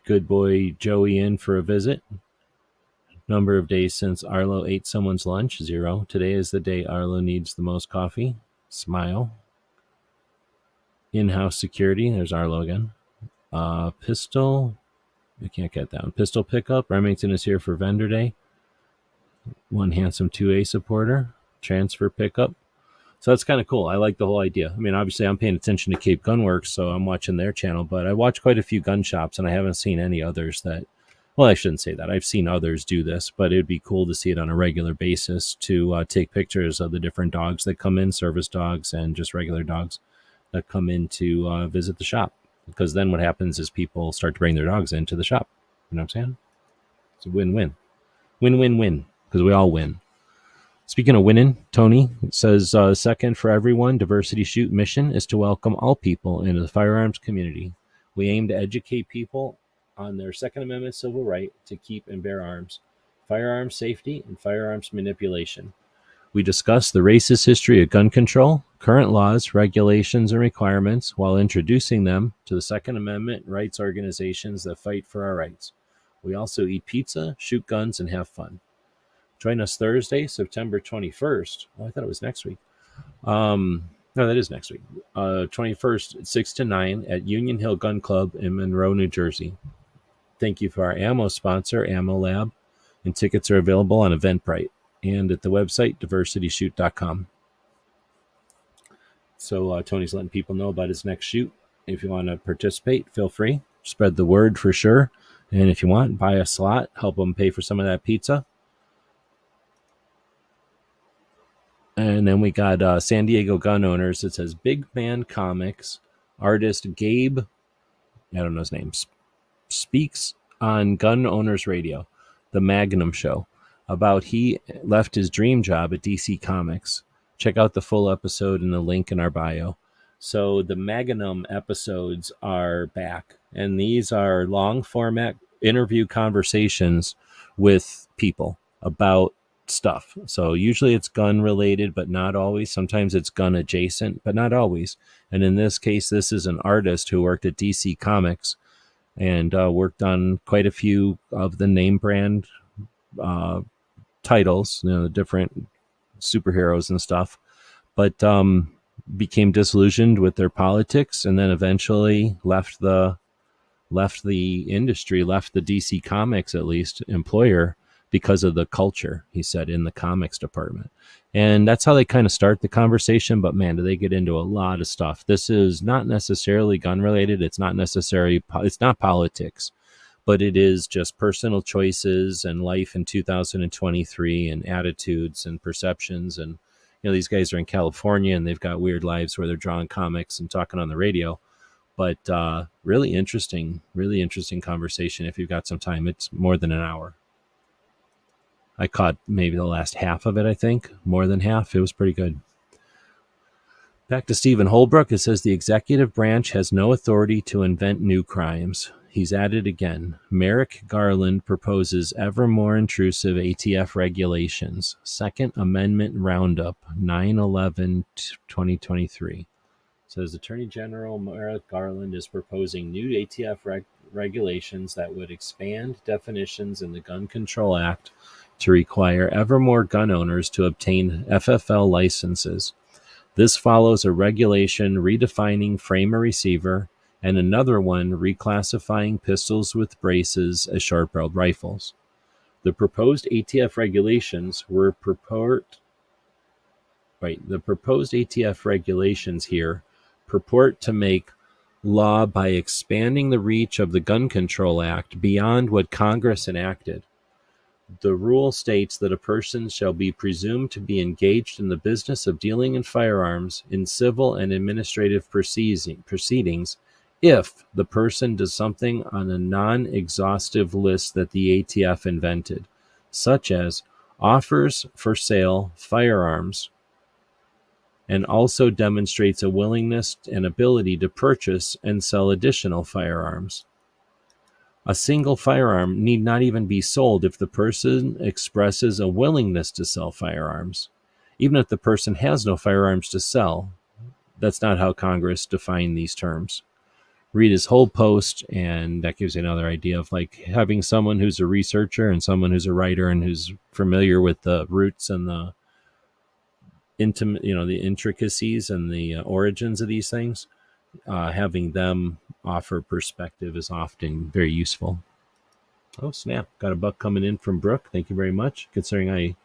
good boy Joey in for a visit. Number of days since Arlo ate someone's lunch, 0. Today is the day Arlo needs the most coffee. Smile. In-house security. There's Arlo again. Pistol. I can't get that one. Pistol pickup. Remington is here for vendor day. One handsome 2A supporter. Transfer pickup. So that's kind of cool. I like the whole idea. I mean, obviously, I'm paying attention to Cape Gunworks, so I'm watching their channel, but I watch quite a few gun shops, and I haven't seen any others that, well, I shouldn't say that. I've seen others do this, but it'd be cool to see it on a regular basis to take pictures of the different dogs that come in, service dogs and just regular dogs that come in to visit the shop. Because then what happens is people start to bring their dogs into the shop. You know what I'm saying? It's a win-win. Win-win-win, because we all win. Speaking of winning, Tony says, second for everyone, Diversity Shoot mission is to welcome all people into the firearms community. We aim to educate people on their Second Amendment civil right to keep and bear arms, firearms safety, and firearms manipulation. We discuss the racist history of gun control, current laws, regulations, and requirements while introducing them to the Second Amendment rights organizations that fight for our rights. We also eat pizza, shoot guns, and have fun. Join us Thursday, September 21st. Oh, I thought it was next week. No, that is next week. 21st, 6 to 9 at Union Hill Gun Club in Monroe, New Jersey. Thank you for our ammo sponsor, Ammo Lab. And tickets are available on Eventbrite and at the website, diversityshoot.com. So Tony's letting people know about his next shoot. If you want to participate, feel free. Spread the word for sure. And if you want, buy a slot. Help them pay for some of that pizza. And then we got San Diego Gun Owners. It says Big Man Comics. Artist Gabe, I don't know his name, speaks on Gun Owners Radio, the Magnum Show, about he left his dream job at DC Comics. Check out the full episode in the link in our bio. So the Magnum episodes are back, and these are long format interview conversations with people about stuff. So usually it's gun related, but not always. Sometimes it's gun adjacent, but not always. And in this case, this is an artist who worked at DC Comics and worked on quite a few of the name brand titles, the different superheroes and stuff, but became disillusioned with their politics, and then eventually left the industry, left the DC Comics, at least employer, because of the culture, he said, in the comics department. And that's how they kind of start the conversation. But man, do they get into a lot of stuff. This is not necessarily gun related. It's not politics, but it is just personal choices and life in 2023 and attitudes and perceptions. And, these guys are in California and they've got weird lives where they're drawing comics and talking on the radio. But really interesting conversation. If you've got some time, it's more than an hour. I caught maybe the last half of it, I think. More than half. It was pretty good. Back to Stephen Holbrook. It says the executive branch has no authority to invent new crimes. He's at it again. Merrick Garland proposes ever more intrusive ATF regulations. Second Amendment Roundup, 9/11/2023. Says Attorney General Merrick Garland is proposing new ATF regulations that would expand definitions in the Gun Control Act to require ever more gun owners to obtain FFL licenses. This follows a regulation redefining frame or receiver and another one reclassifying pistols with braces as short-barreled rifles. The proposed ATF regulations here purport to make law by expanding the reach of the Gun Control Act beyond what Congress enacted. The rule states that a person shall be presumed to be engaged in the business of dealing in firearms in civil and administrative proceedings if the person does something on a non-exhaustive list that the ATF invented, such as offers for sale firearms, and also demonstrates a willingness and ability to purchase and sell additional firearms. A single firearm need not even be sold if the person expresses a willingness to sell firearms. Even if the person has no firearms to sell, that's not how Congress defined these terms. Read his whole post, and that gives you another idea of like having someone who's a researcher and someone who's a writer and who's familiar with the roots and the the intricacies and the origins of these things. Having them offer perspective is often very useful. Oh, snap. Got a buck coming in from Brooke. Thank you very much. Considering I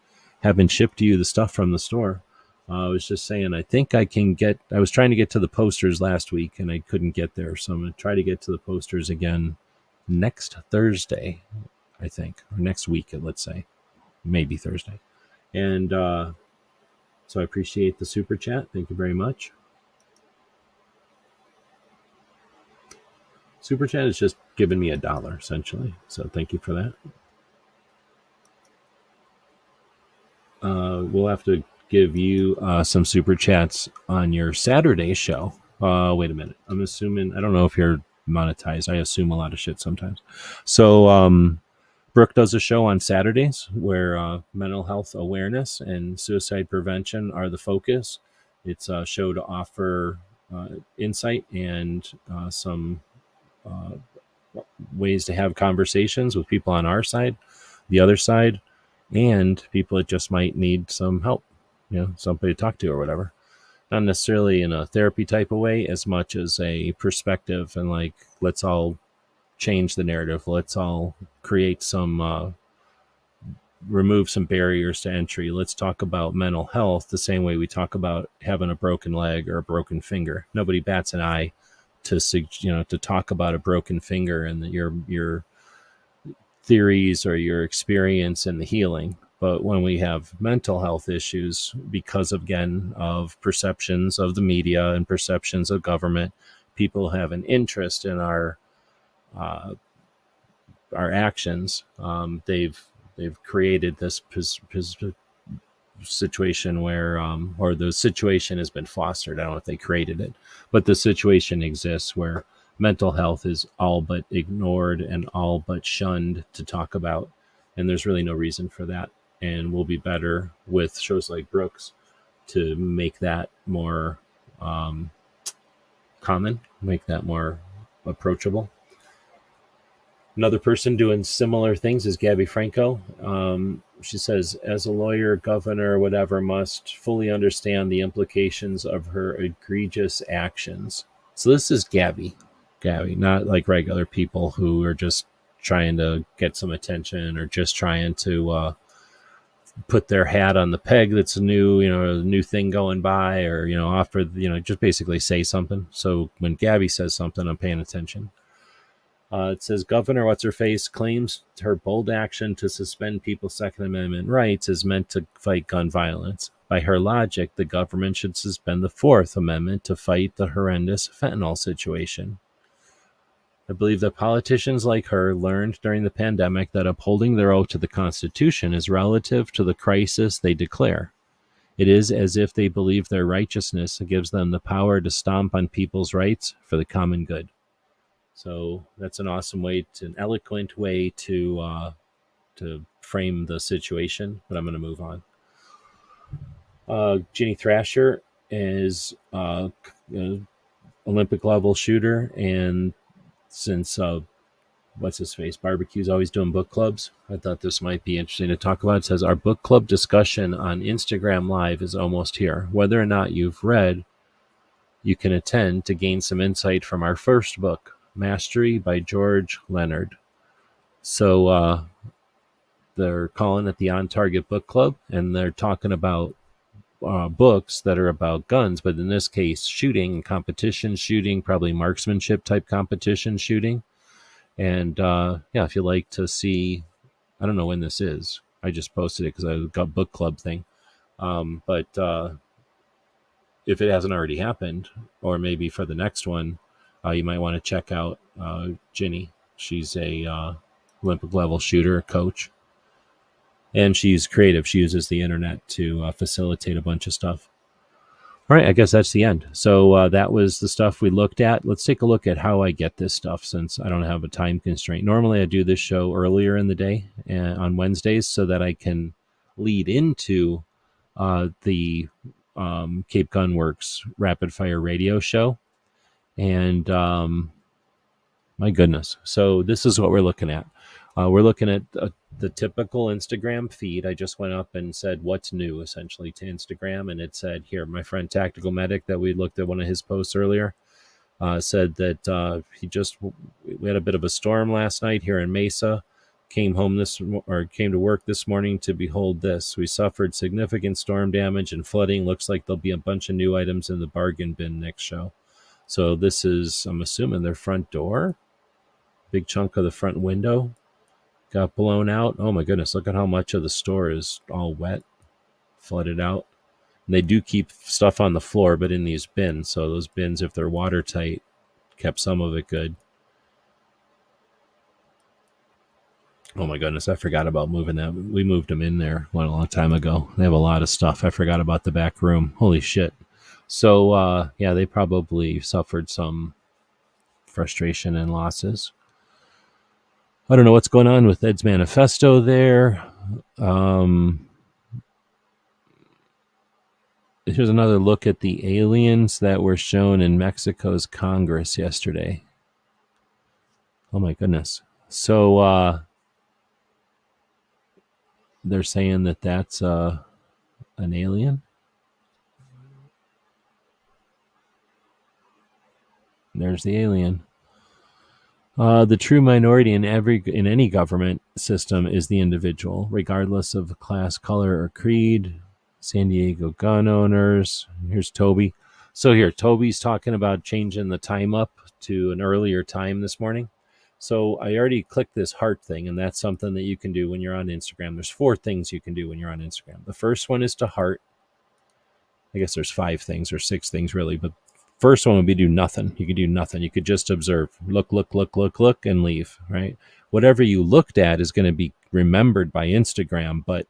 haven't shipped you the stuff from the store. I was just saying, I think I was trying to get to the posters last week and I couldn't get there. So I'm going to try to get to the posters again next Thursday, I think, or next week, let's say, maybe Thursday. And so I appreciate the super chat. Thank you very much. Super chat is just giving me $1 essentially. So thank you for that. We'll have to give you some super chats on your Saturday show. Wait a minute. I'm assuming, I don't know if you're monetized. I assume a lot of shit sometimes. So Brooke does a show on Saturdays where mental health awareness and suicide prevention are the focus. It's a show to offer insight and some ways to have conversations with people on our side, the other side, and people that just might need some help, somebody to talk to or whatever. Not necessarily in a therapy type of way as much as a perspective and like, let's all change the narrative. Let's all create some, remove some barriers to entry. Let's talk about mental health the same way we talk about having a broken leg or a broken finger. Nobody bats an eye to talk about a broken finger and your theories or your experience in the healing. But when we have mental health issues because of perceptions of the media and perceptions of government, people have an interest in our actions. They've created this situation where, or the situation has been fostered. I don't know if they created it, but the situation exists where mental health is all but ignored and all but shunned to talk about. And there's really no reason for that. And we'll be better with shows like Brooks to make that more common, make that more approachable. Another person doing similar things is Gabby Franco. She says, as a lawyer, governor, whatever, must fully understand the implications of her egregious actions. So this is Gabby, not like regular people who are just trying to get some attention or just trying to put their hat on the peg that's a new thing going by, or, offer, just basically say something. So when Gabby says something, I'm paying attention. It says Governor What's-Her-Face claims her bold action to suspend people's Second Amendment rights is meant to fight gun violence. By her logic, the government should suspend the Fourth Amendment to fight the horrendous fentanyl situation. I believe that politicians like her learned during the pandemic that upholding their oath to the Constitution is relative to the crisis they declare. It is as if they believe their righteousness gives them the power to stomp on people's rights for the common good. So that's an awesome way, an eloquent way to frame the situation. But I'm going to move on. Ginny Thrasher is an Olympic level shooter, and since Barbecue's always doing book clubs, I thought this might be interesting to talk about. It says our book club discussion on Instagram Live is almost here. Whether or not you've read, you can attend to gain some insight from our first book, Mastery by George Leonard. So they're calling it the On Target Book Club, and they're talking about books that are about guns, but in this case, shooting and competition shooting, probably marksmanship type competition shooting. And if you like to see, I don't know when this is. I just posted it because I got book club thing. But if it hasn't already happened, or maybe for the next one, you might want to check out Ginny. She's a Olympic level shooter coach, and she's creative. She uses the internet to facilitate a bunch of stuff. All right, I guess that's the end. So that was the stuff we looked at. Let's take a look at how I get this stuff, since I don't have a time constraint. Normally, I do this show earlier in the day on Wednesdays so that I can lead into the Cape Gunworks Rapid Fire Radio show. And my goodness. So this is what we're looking at. We're looking at the typical Instagram feed. I just went up and said, what's new, essentially, to Instagram. And it said here, my friend Tactical Medic, that we looked at one of his posts earlier, said that we had a bit of a storm last night here in Mesa. Came to work this morning to behold this. We suffered significant storm damage and flooding. Looks like there'll be a bunch of new items in the bargain bin next show. So this is, I'm assuming, their front door. Big chunk of the front window got blown out. Oh my goodness, look at how much of the store is all wet, flooded out. And they do keep stuff on the floor, but in these bins. So those bins, if they're watertight, kept some of it good. Oh my goodness, I forgot about moving that. We moved them in there a long time ago. They have a lot of stuff. I forgot about the back room. Holy shit. So, they probably suffered some frustration and losses. I don't know what's going on with Ed's manifesto there. Here's another look at the aliens that were shown in Mexico's Congress yesterday. Oh my goodness. So they're saying that that's an alien. There's the alien. The true minority in any government system is the individual, regardless of class, color, or creed. San Diego gun owners. Here's Toby. So here, Toby's talking about changing the time up to an earlier time this morning. So I already clicked this heart thing, and that's something that you can do when you're on Instagram. There's 4 things you can do when you're on Instagram. The first one is to heart. I guess there's 5 things or 6 things really, but first one would be do nothing. You could do nothing. You could just observe, look, and leave, right? Whatever you looked at is going to be remembered by Instagram, but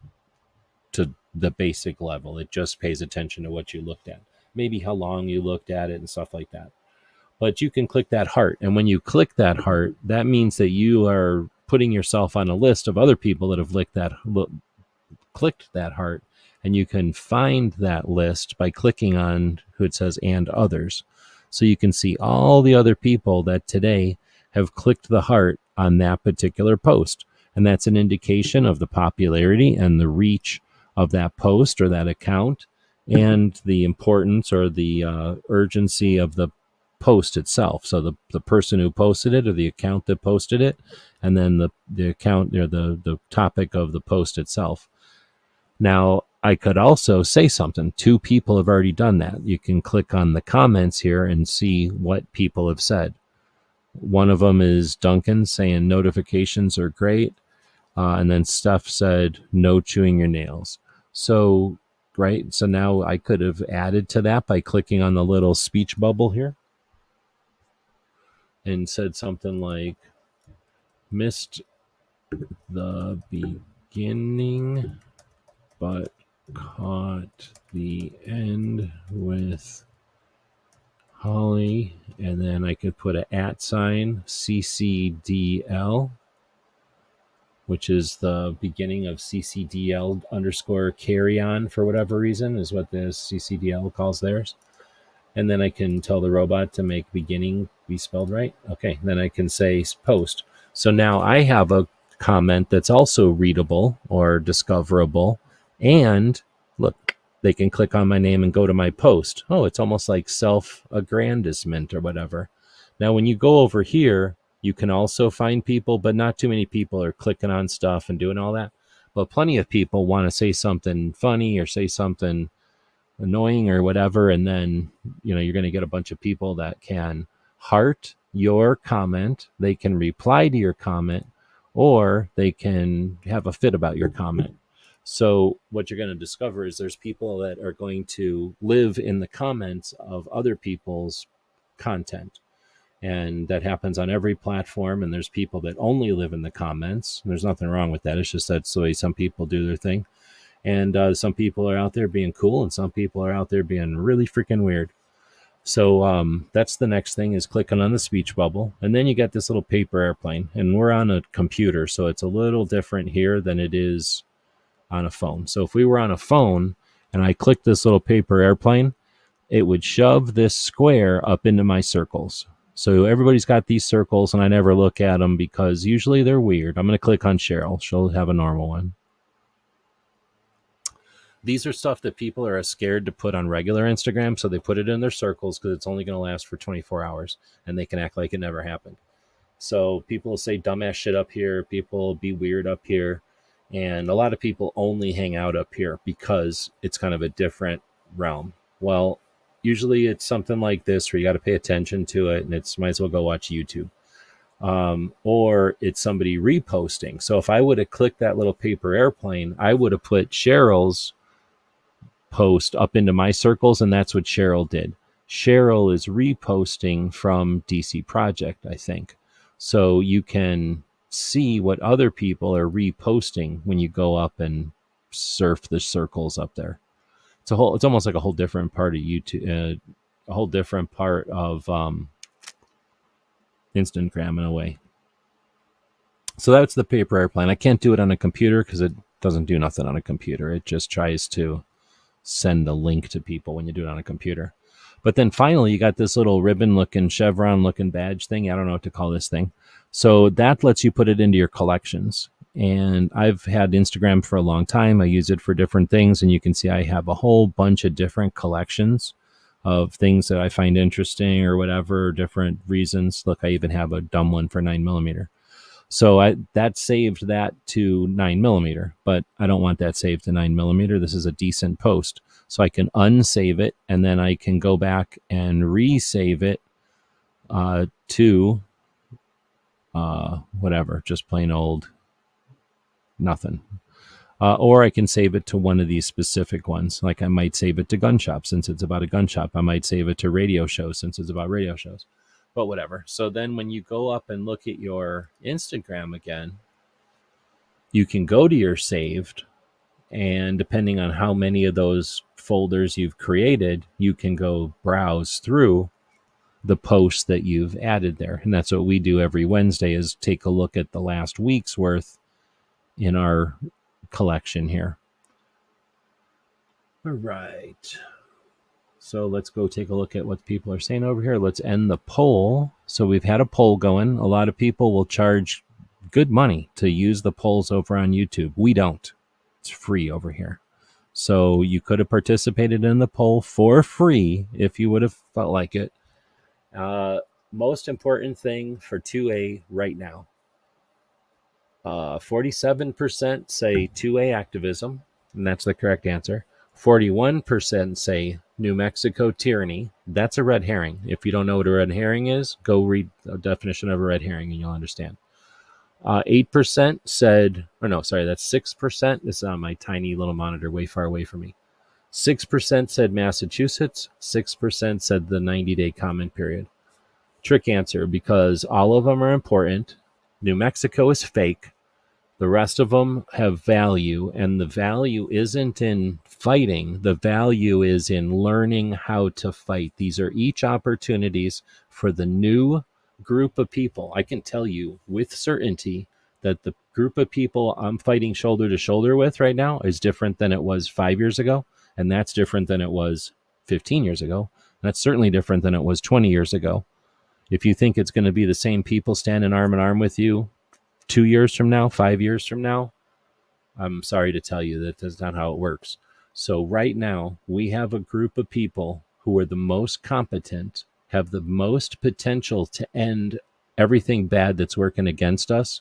to the basic level, it just pays attention to what you looked at, maybe how long you looked at it and stuff like that. But you can click that heart. And when you click that heart, that means that you are putting yourself on a list of other people that have clicked that heart. And you can find that list by clicking on who it says and others. So you can see all the other people that today have clicked the heart on that particular post. And that's an indication of the popularity and the reach of that post or that account, and the importance or the urgency of the post itself. So the person who posted it, or the account that posted it, and then the account or the topic of the post itself. Now, I could also say something. 2 people have already done that. You can click on the comments here and see what people have said. One of them is Duncan saying notifications are great. And then Steph said no chewing your nails. So, right. So now I could have added to that by clicking on the little speech bubble here and said something like, missed the beginning, but caught the end with Holly. And then I could put a @ CCDL, which is the beginning of CCDL _ carry on for whatever reason, is what the CCDL calls theirs. And then I can tell the robot to make beginning be spelled right. Okay, then I can say post. So now I have a comment that's also readable or discoverable. And look, they can click on my name and go to my post. Oh, it's almost like self-aggrandizement or whatever. Now, when you go over here, you can also find people, but not too many people are clicking on stuff and doing all that. But plenty of people want to say something funny or say something annoying or whatever. And then, you're going to get a bunch of people that can heart your comment. They can reply to your comment, or they can have a fit about your comment. So what you're going to discover is there's people that are going to live in the comments of other people's content. And that happens on every platform. And there's people that only live in the comments. And there's nothing wrong with that. It's just that's the way some people do their thing. And some people are out there being cool, and some people are out there being really freaking weird. So that's the next thing, is clicking on the speech bubble. And then you get this little paper airplane. And we're on a computer, so it's a little different here than it is on a phone. So if we were on a phone and I clicked this little paper airplane, it would shove this square up into my circles. So everybody's got these circles, and I never look at them because usually they're weird. I'm going to click on Cheryl. She'll have a normal one. These are stuff that people are scared to put on regular Instagram, so they put it in their circles because it's only going to last for 24 hours, and they can act like it never happened. So people will say dumbass shit up here. People will be weird up here. And a lot of people only hang out up here because it's kind of a different realm. Well, usually it's something like this where you got to pay attention to it, and it's might as well go watch YouTube. Or it's somebody reposting. So if I would have clicked that little paper airplane, I would have put Cheryl's post up into my circles, and that's what Cheryl did. Cheryl is reposting from DC Project, I think. So you can see what other people are reposting when you go up and surf the circles up there. It's almost like a whole different part of YouTube, a whole different part of Instagram in a way. So that's the paper airplane. I can't do it on a computer because it doesn't do nothing on a computer. It just tries to send a link to people when you do it on a computer. But then finally, you got this little ribbon-looking, chevron-looking badge thing. I don't know what to call this thing. So that lets you put it into your collections. And I've had Instagram for a long time. I use it for different things. And you can see I have a whole bunch of different collections of things that I find interesting or whatever, different reasons. Look, I even have a dumb one for 9mm. So that saved that to 9mm, but I don't want that saved to 9mm. This is a decent post. So I can unsave it, and then I can go back and resave it to whatever, just plain old nothing. Or I can save it to one of these specific ones. Like I might save it to gun shop since it's about a gun shop. I might save it to radio shows since it's about radio shows. But whatever. So then when you go up and look at your Instagram again, you can go to your saved, and depending on how many of those folders you've created, you can go browse through the posts that you've added there. And that's what we do every Wednesday, is take a look at the last week's worth in our collection here. All right. So let's go take a look at what people are saying over here. Let's end the poll. So we've had a poll going. A lot of people will charge good money to use the polls over on YouTube. We don't. It's free over here. So you could have participated in the poll for free if you would have felt like it. Most important thing for 2A right now. 47% say 2A activism, and that's the correct answer. 41% say New Mexico tyranny. That's a red herring. If you don't know what a red herring is, go read a definition of a red herring and you'll understand. 8% said, or no, sorry, that's 6%. This is on my tiny little monitor way far away from me. 6% said Massachusetts. 6% said the 90-day comment period. Trick answer, because all of them are important. New Mexico is fake. The rest of them have value, and the value isn't in fighting. The value is in learning how to fight. These are each opportunities for the new group of people. I can tell you with certainty that the group of people I'm fighting shoulder to shoulder with right now is different than it was 5 years ago, and that's different than it was 15 years ago. That's certainly different than it was 20 years ago. If you think it's going to be the same people standing arm in arm with you 2 years from now, 5 years from now, I'm sorry to tell you that that's not how it works. So right now, we have a group of people who are the most competent, have the most potential to end everything bad that's working against us.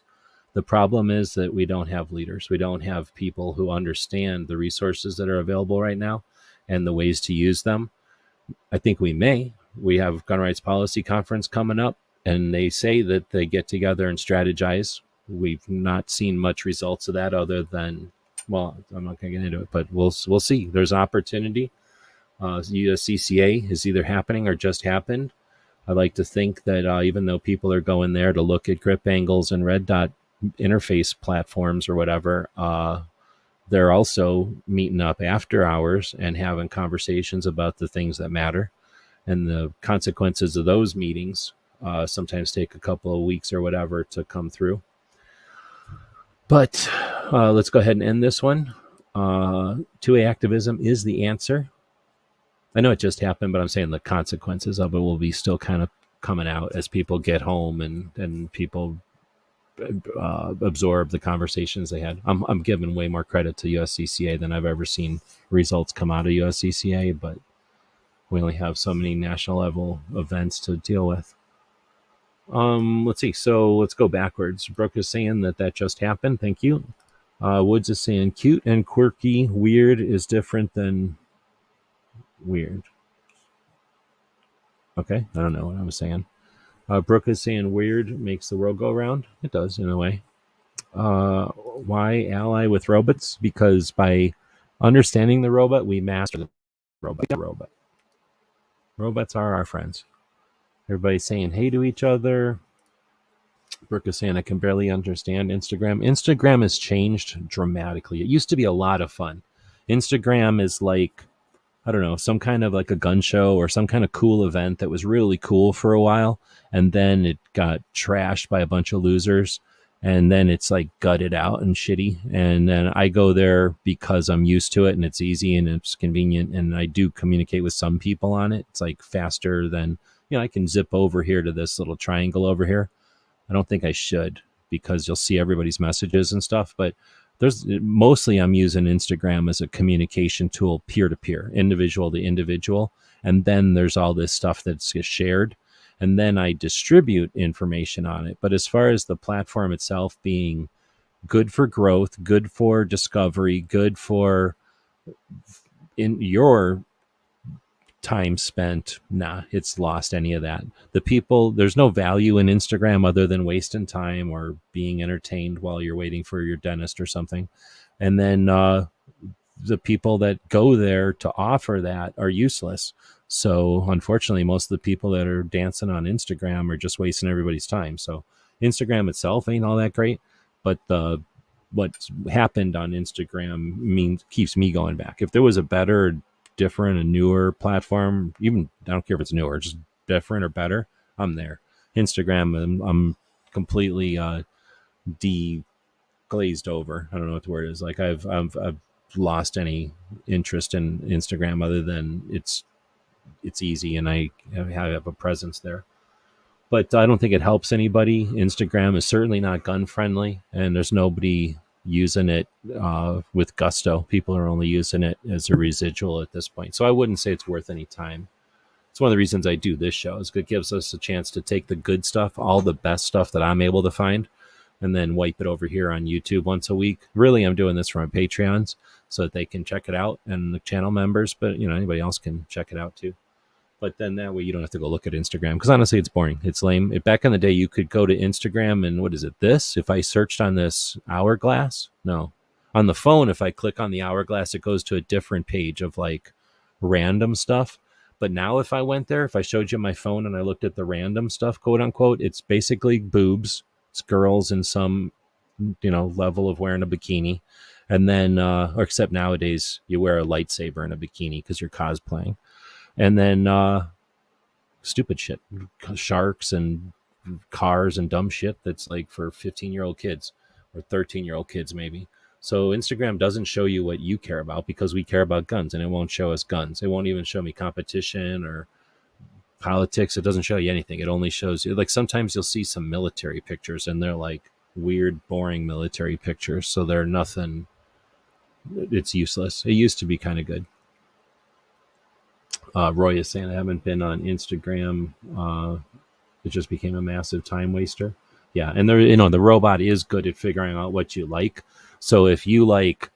The problem is that we don't have leaders. We don't have people who understand the resources that are available right now and the ways to use them. I think we may. We have Gun Rights Policy Conference coming up, and they say that they get together and strategize. We've not seen much results of that other than, well, I'm not going to get into it, but we'll see. There's opportunity. USCCA is either happening or just happened. I like to think that even though people are going there to look at grip angles and red dot interface platforms or whatever, they're also meeting up after hours and having conversations about the things that matter. And the consequences of those meetings sometimes take a couple of weeks or whatever to come through. But let's go ahead and end this one. 2A activism is the answer. I know it just happened, but I'm saying the consequences of it will be still kind of coming out as people get home and people absorb the conversations they had. I'm giving way more credit to USCCA than I've ever seen results come out of USCCA, but we only have so many national level events to deal with. Let's see. So let's go backwards. Brooke is saying that just happened. Thank you. Woods is saying cute and quirky. Weird is different than weird. Okay. I don't know what I was saying. Brooke is saying weird makes the world go round. It does in a way. Why ally with robots? Because by understanding the robot, we master the robot. Robots are our friends. Everybody's saying hey to each other. Brooke is saying I can barely understand Instagram. Instagram has changed dramatically. It used to be a lot of fun. Instagram is like, I don't know, some kind of like a gun show or some kind of cool event that was really cool for a while. And then it got trashed by a bunch of losers. and then it's like gutted out and shitty. And then I go there because I'm used to it and it's easy and it's convenient. And I do communicate with some people on it. It's like faster than, I can zip over here to this little triangle over here. I don't think I should, because you'll see everybody's messages and stuff. But there's mostly I'm using Instagram as a communication tool, peer to peer, individual to individual. And then there's all this stuff that's shared. And then I distribute information on it. But as far as the platform itself being good for growth, good for discovery, good for in your time spent, it's lost any of that. The people, there's no value in Instagram other than wasting time or being entertained while you're waiting for your dentist or something. And then the people that go there to offer that are useless. So unfortunately, most of the people that are dancing on Instagram are just wasting everybody's time. So Instagram itself ain't all that great, but what's happened on Instagram keeps me going back. If there was a better, different, a newer platform, even I don't care if it's newer, just different or better, I'm there. Instagram, I'm completely glazed over. I don't know what the word is. Like I've lost any interest in Instagram other than it's easy and I have a presence there. But I don't think it helps anybody. Instagram is certainly not gun friendly, and there's nobody using it with gusto. People are only using it as a residual at this point. So I wouldn't say it's worth any time. It's one of the reasons I do this show, is it gives us a chance to take the good stuff, all the best stuff that I'm able to find, and then wipe it over here on YouTube once a week. Really, I'm doing this for my Patreons so that they can check it out, and the channel members, but anybody else can check it out too. But then that way you don't have to go look at Instagram, because honestly, it's boring. It's lame. Back in the day, you could go to Instagram and what is it? If I searched on this hourglass, no. On the phone, if I click on the hourglass, it goes to a different page of like random stuff. But now if I went there, if I showed you my phone and I looked at the random stuff, quote unquote, it's basically boobs. It's girls in some, level of wearing a bikini. And then, or except nowadays, you wear a lightsaber in a bikini because you're cosplaying. And then stupid shit, sharks and cars and dumb shit that's like for 15-year-old kids or 13-year-old kids maybe. So Instagram doesn't show you what you care about, because we care about guns, and it won't show us guns. It won't even show me competition or politics. It doesn't show you anything. It only shows you, like, sometimes you'll see some military pictures and they're like weird, boring military pictures. So they're nothing. It's useless. It used to be kind of good. Roy is saying I haven't been on Instagram. It just became a massive time waster. Yeah, and the robot is good at figuring out what you like. So if you like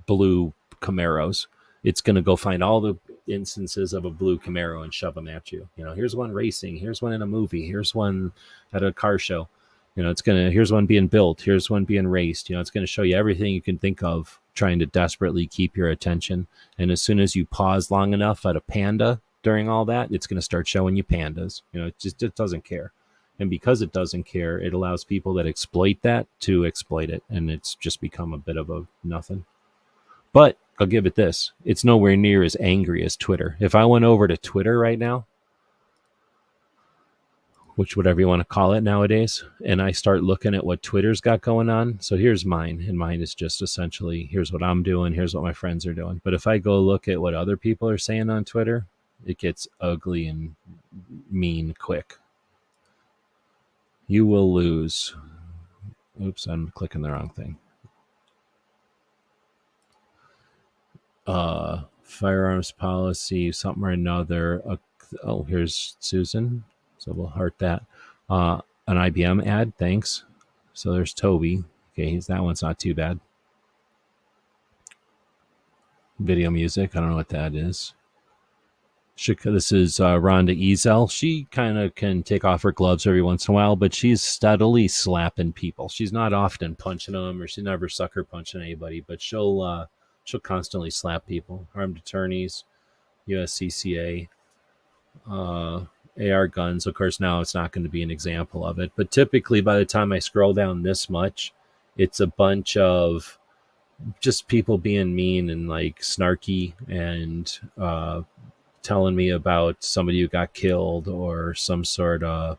blue Camaros, it's going to go find all the instances of a blue Camaro and shove them at you. Here's one racing. Here's one in a movie. Here's one at a car show. Here's one being built. Here's one being raced. It's going to show you everything you can think of, trying to desperately keep your attention. And as soon as you pause long enough at a panda during all that, it's going to start showing you pandas. It doesn't care. And because it doesn't care, it allows people that exploit that to exploit it. And it's just become a bit of a nothing. But I'll give it this. It's nowhere near as angry as Twitter. If I went over to Twitter right now, which whatever you want to call it nowadays, and I start looking at what Twitter's got going on. So here's mine, and mine is just essentially, here's what I'm doing, here's what my friends are doing. But if I go look at what other people are saying on Twitter, it gets ugly and mean quick. You will lose. Oops, I'm clicking the wrong thing. Firearms policy, something or another. Here's Susan. So we'll heart that. An IBM ad, thanks. So there's Toby. Okay, that one's not too bad. Video music, I don't know what that is. This is Rhonda Ezel. She kind of can take off her gloves every once in a while, but she's steadily slapping people. She's not often punching them, or she's never sucker punching anybody, but she'll constantly slap people. Armed attorneys, USCCA, AR guns. Of course, now it's not going to be an example of it, but typically by the time I scroll down this much, it's a bunch of just people being mean and like snarky and telling me about somebody who got killed or some sort of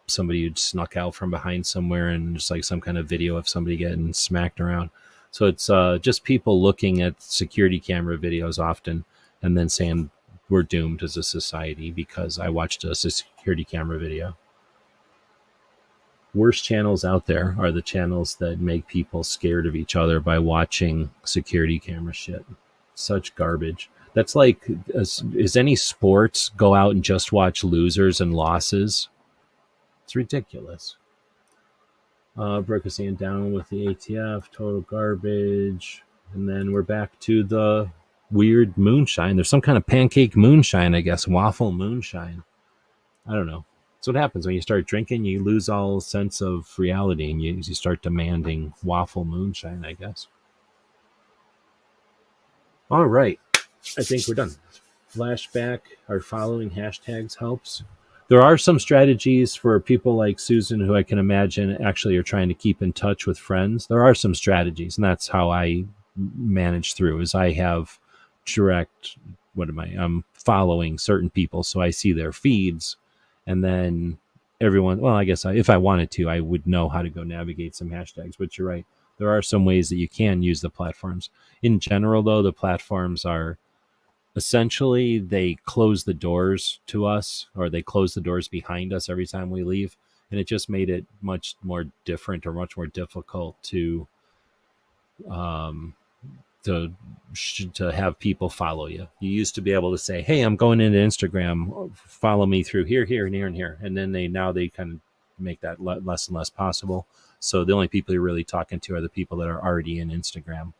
somebody who snuck out from behind somewhere, and just like some kind of video of somebody getting smacked around. So it's just people looking at security camera videos often and then saying we're doomed as a society because I watched a security camera video. Worst channels out there are the channels that make people scared of each other by watching security camera shit. Such garbage. That's like, is any sports go out and just watch losers and losses? It's ridiculous. Brooke is down with the ATF, total garbage. And then we're back to the weird moonshine. There's some kind of pancake moonshine, I guess, waffle moonshine. I don't know. That's what happens when you start drinking. You lose all sense of reality, and you start demanding waffle moonshine, I guess. All right. I think we're done. Flashback. Our following hashtags helps. There are some strategies for people like Susan, who I can imagine actually are trying to keep in touch with friends. There are some strategies, and that's how I manage through, is I have direct, I'm following certain people, so I see their feeds, and then everyone, well, I guess if I wanted to, I would know how to go navigate some hashtags, but you're right. There are some ways that you can use the platforms. In general, though, the platforms are essentially, they close the doors to us, or they close the doors behind us every time we leave. And it just made it much more different, or much more difficult to have people follow you. You used to be able to say, hey, I'm going into Instagram, follow me through here, here, and here, and here. And then they kind of make that less and less possible. So the only people you're really talking to are the people that are already in Instagram.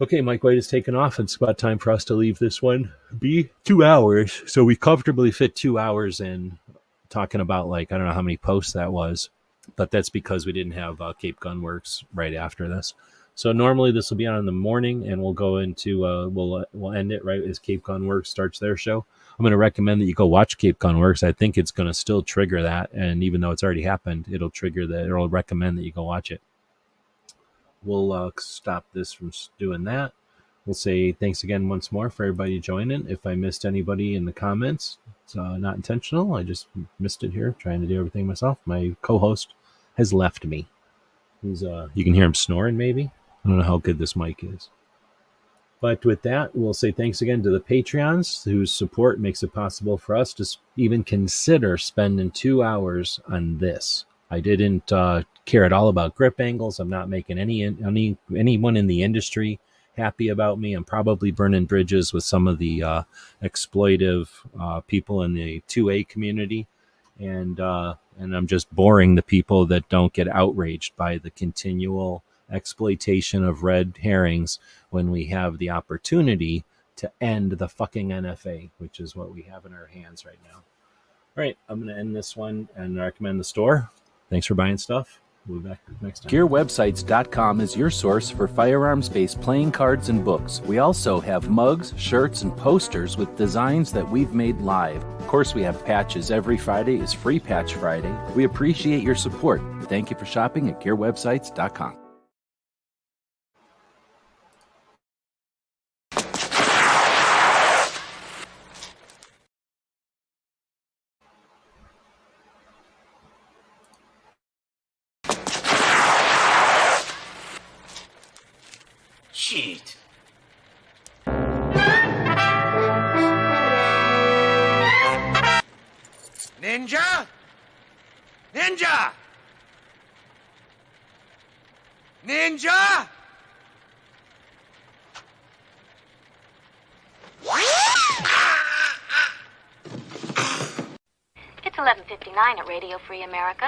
Okay, Mike White has taken off. It's about time for us to leave this one be 2 hours. So we comfortably fit 2 hours in talking about, like, I don't know how many posts that was, but that's because we didn't have Cape Gunworks right after this. So normally this will be on in the morning, and we'll go into, we'll end it right as Cape Gunworks starts their show. I'm going to recommend that you go watch Cape Gunworks. I think it's going to still trigger that. And even though it's already happened, it'll trigger that. It'll recommend that you go watch it. We'll stop this from doing that. We'll say thanks again once more for everybody joining. If I missed anybody in the comments, it's not intentional. I just missed it here, trying to do everything myself. My co-host has left me. He's you can hear him snoring, maybe. I don't know how good this mic is. But with that, we'll say thanks again to the Patreons whose support makes it possible for us to even consider spending 2 hours on this. I didn't care at all about grip angles. I'm not making anyone in the industry happy about me. I'm probably burning bridges with some of the exploitive people in the 2A community, and I'm just boring the people that don't get outraged by the continual exploitation of red herrings when we have the opportunity to end the fucking NFA, which is what we have in our hands right now. All right, I'm going to end this one and recommend the store. Thanks for buying stuff. We'll be back next time. GearWebsites.com is your source for firearms-based playing cards and books. We also have mugs, shirts, and posters with designs that we've made live. Of course, we have patches. Every Friday is Free Patch Friday. We appreciate your support. Thank you for shopping at GearWebsites.com. Shit. Ninja? Ninja! Ninja! It's 11:59 at Radio Free America.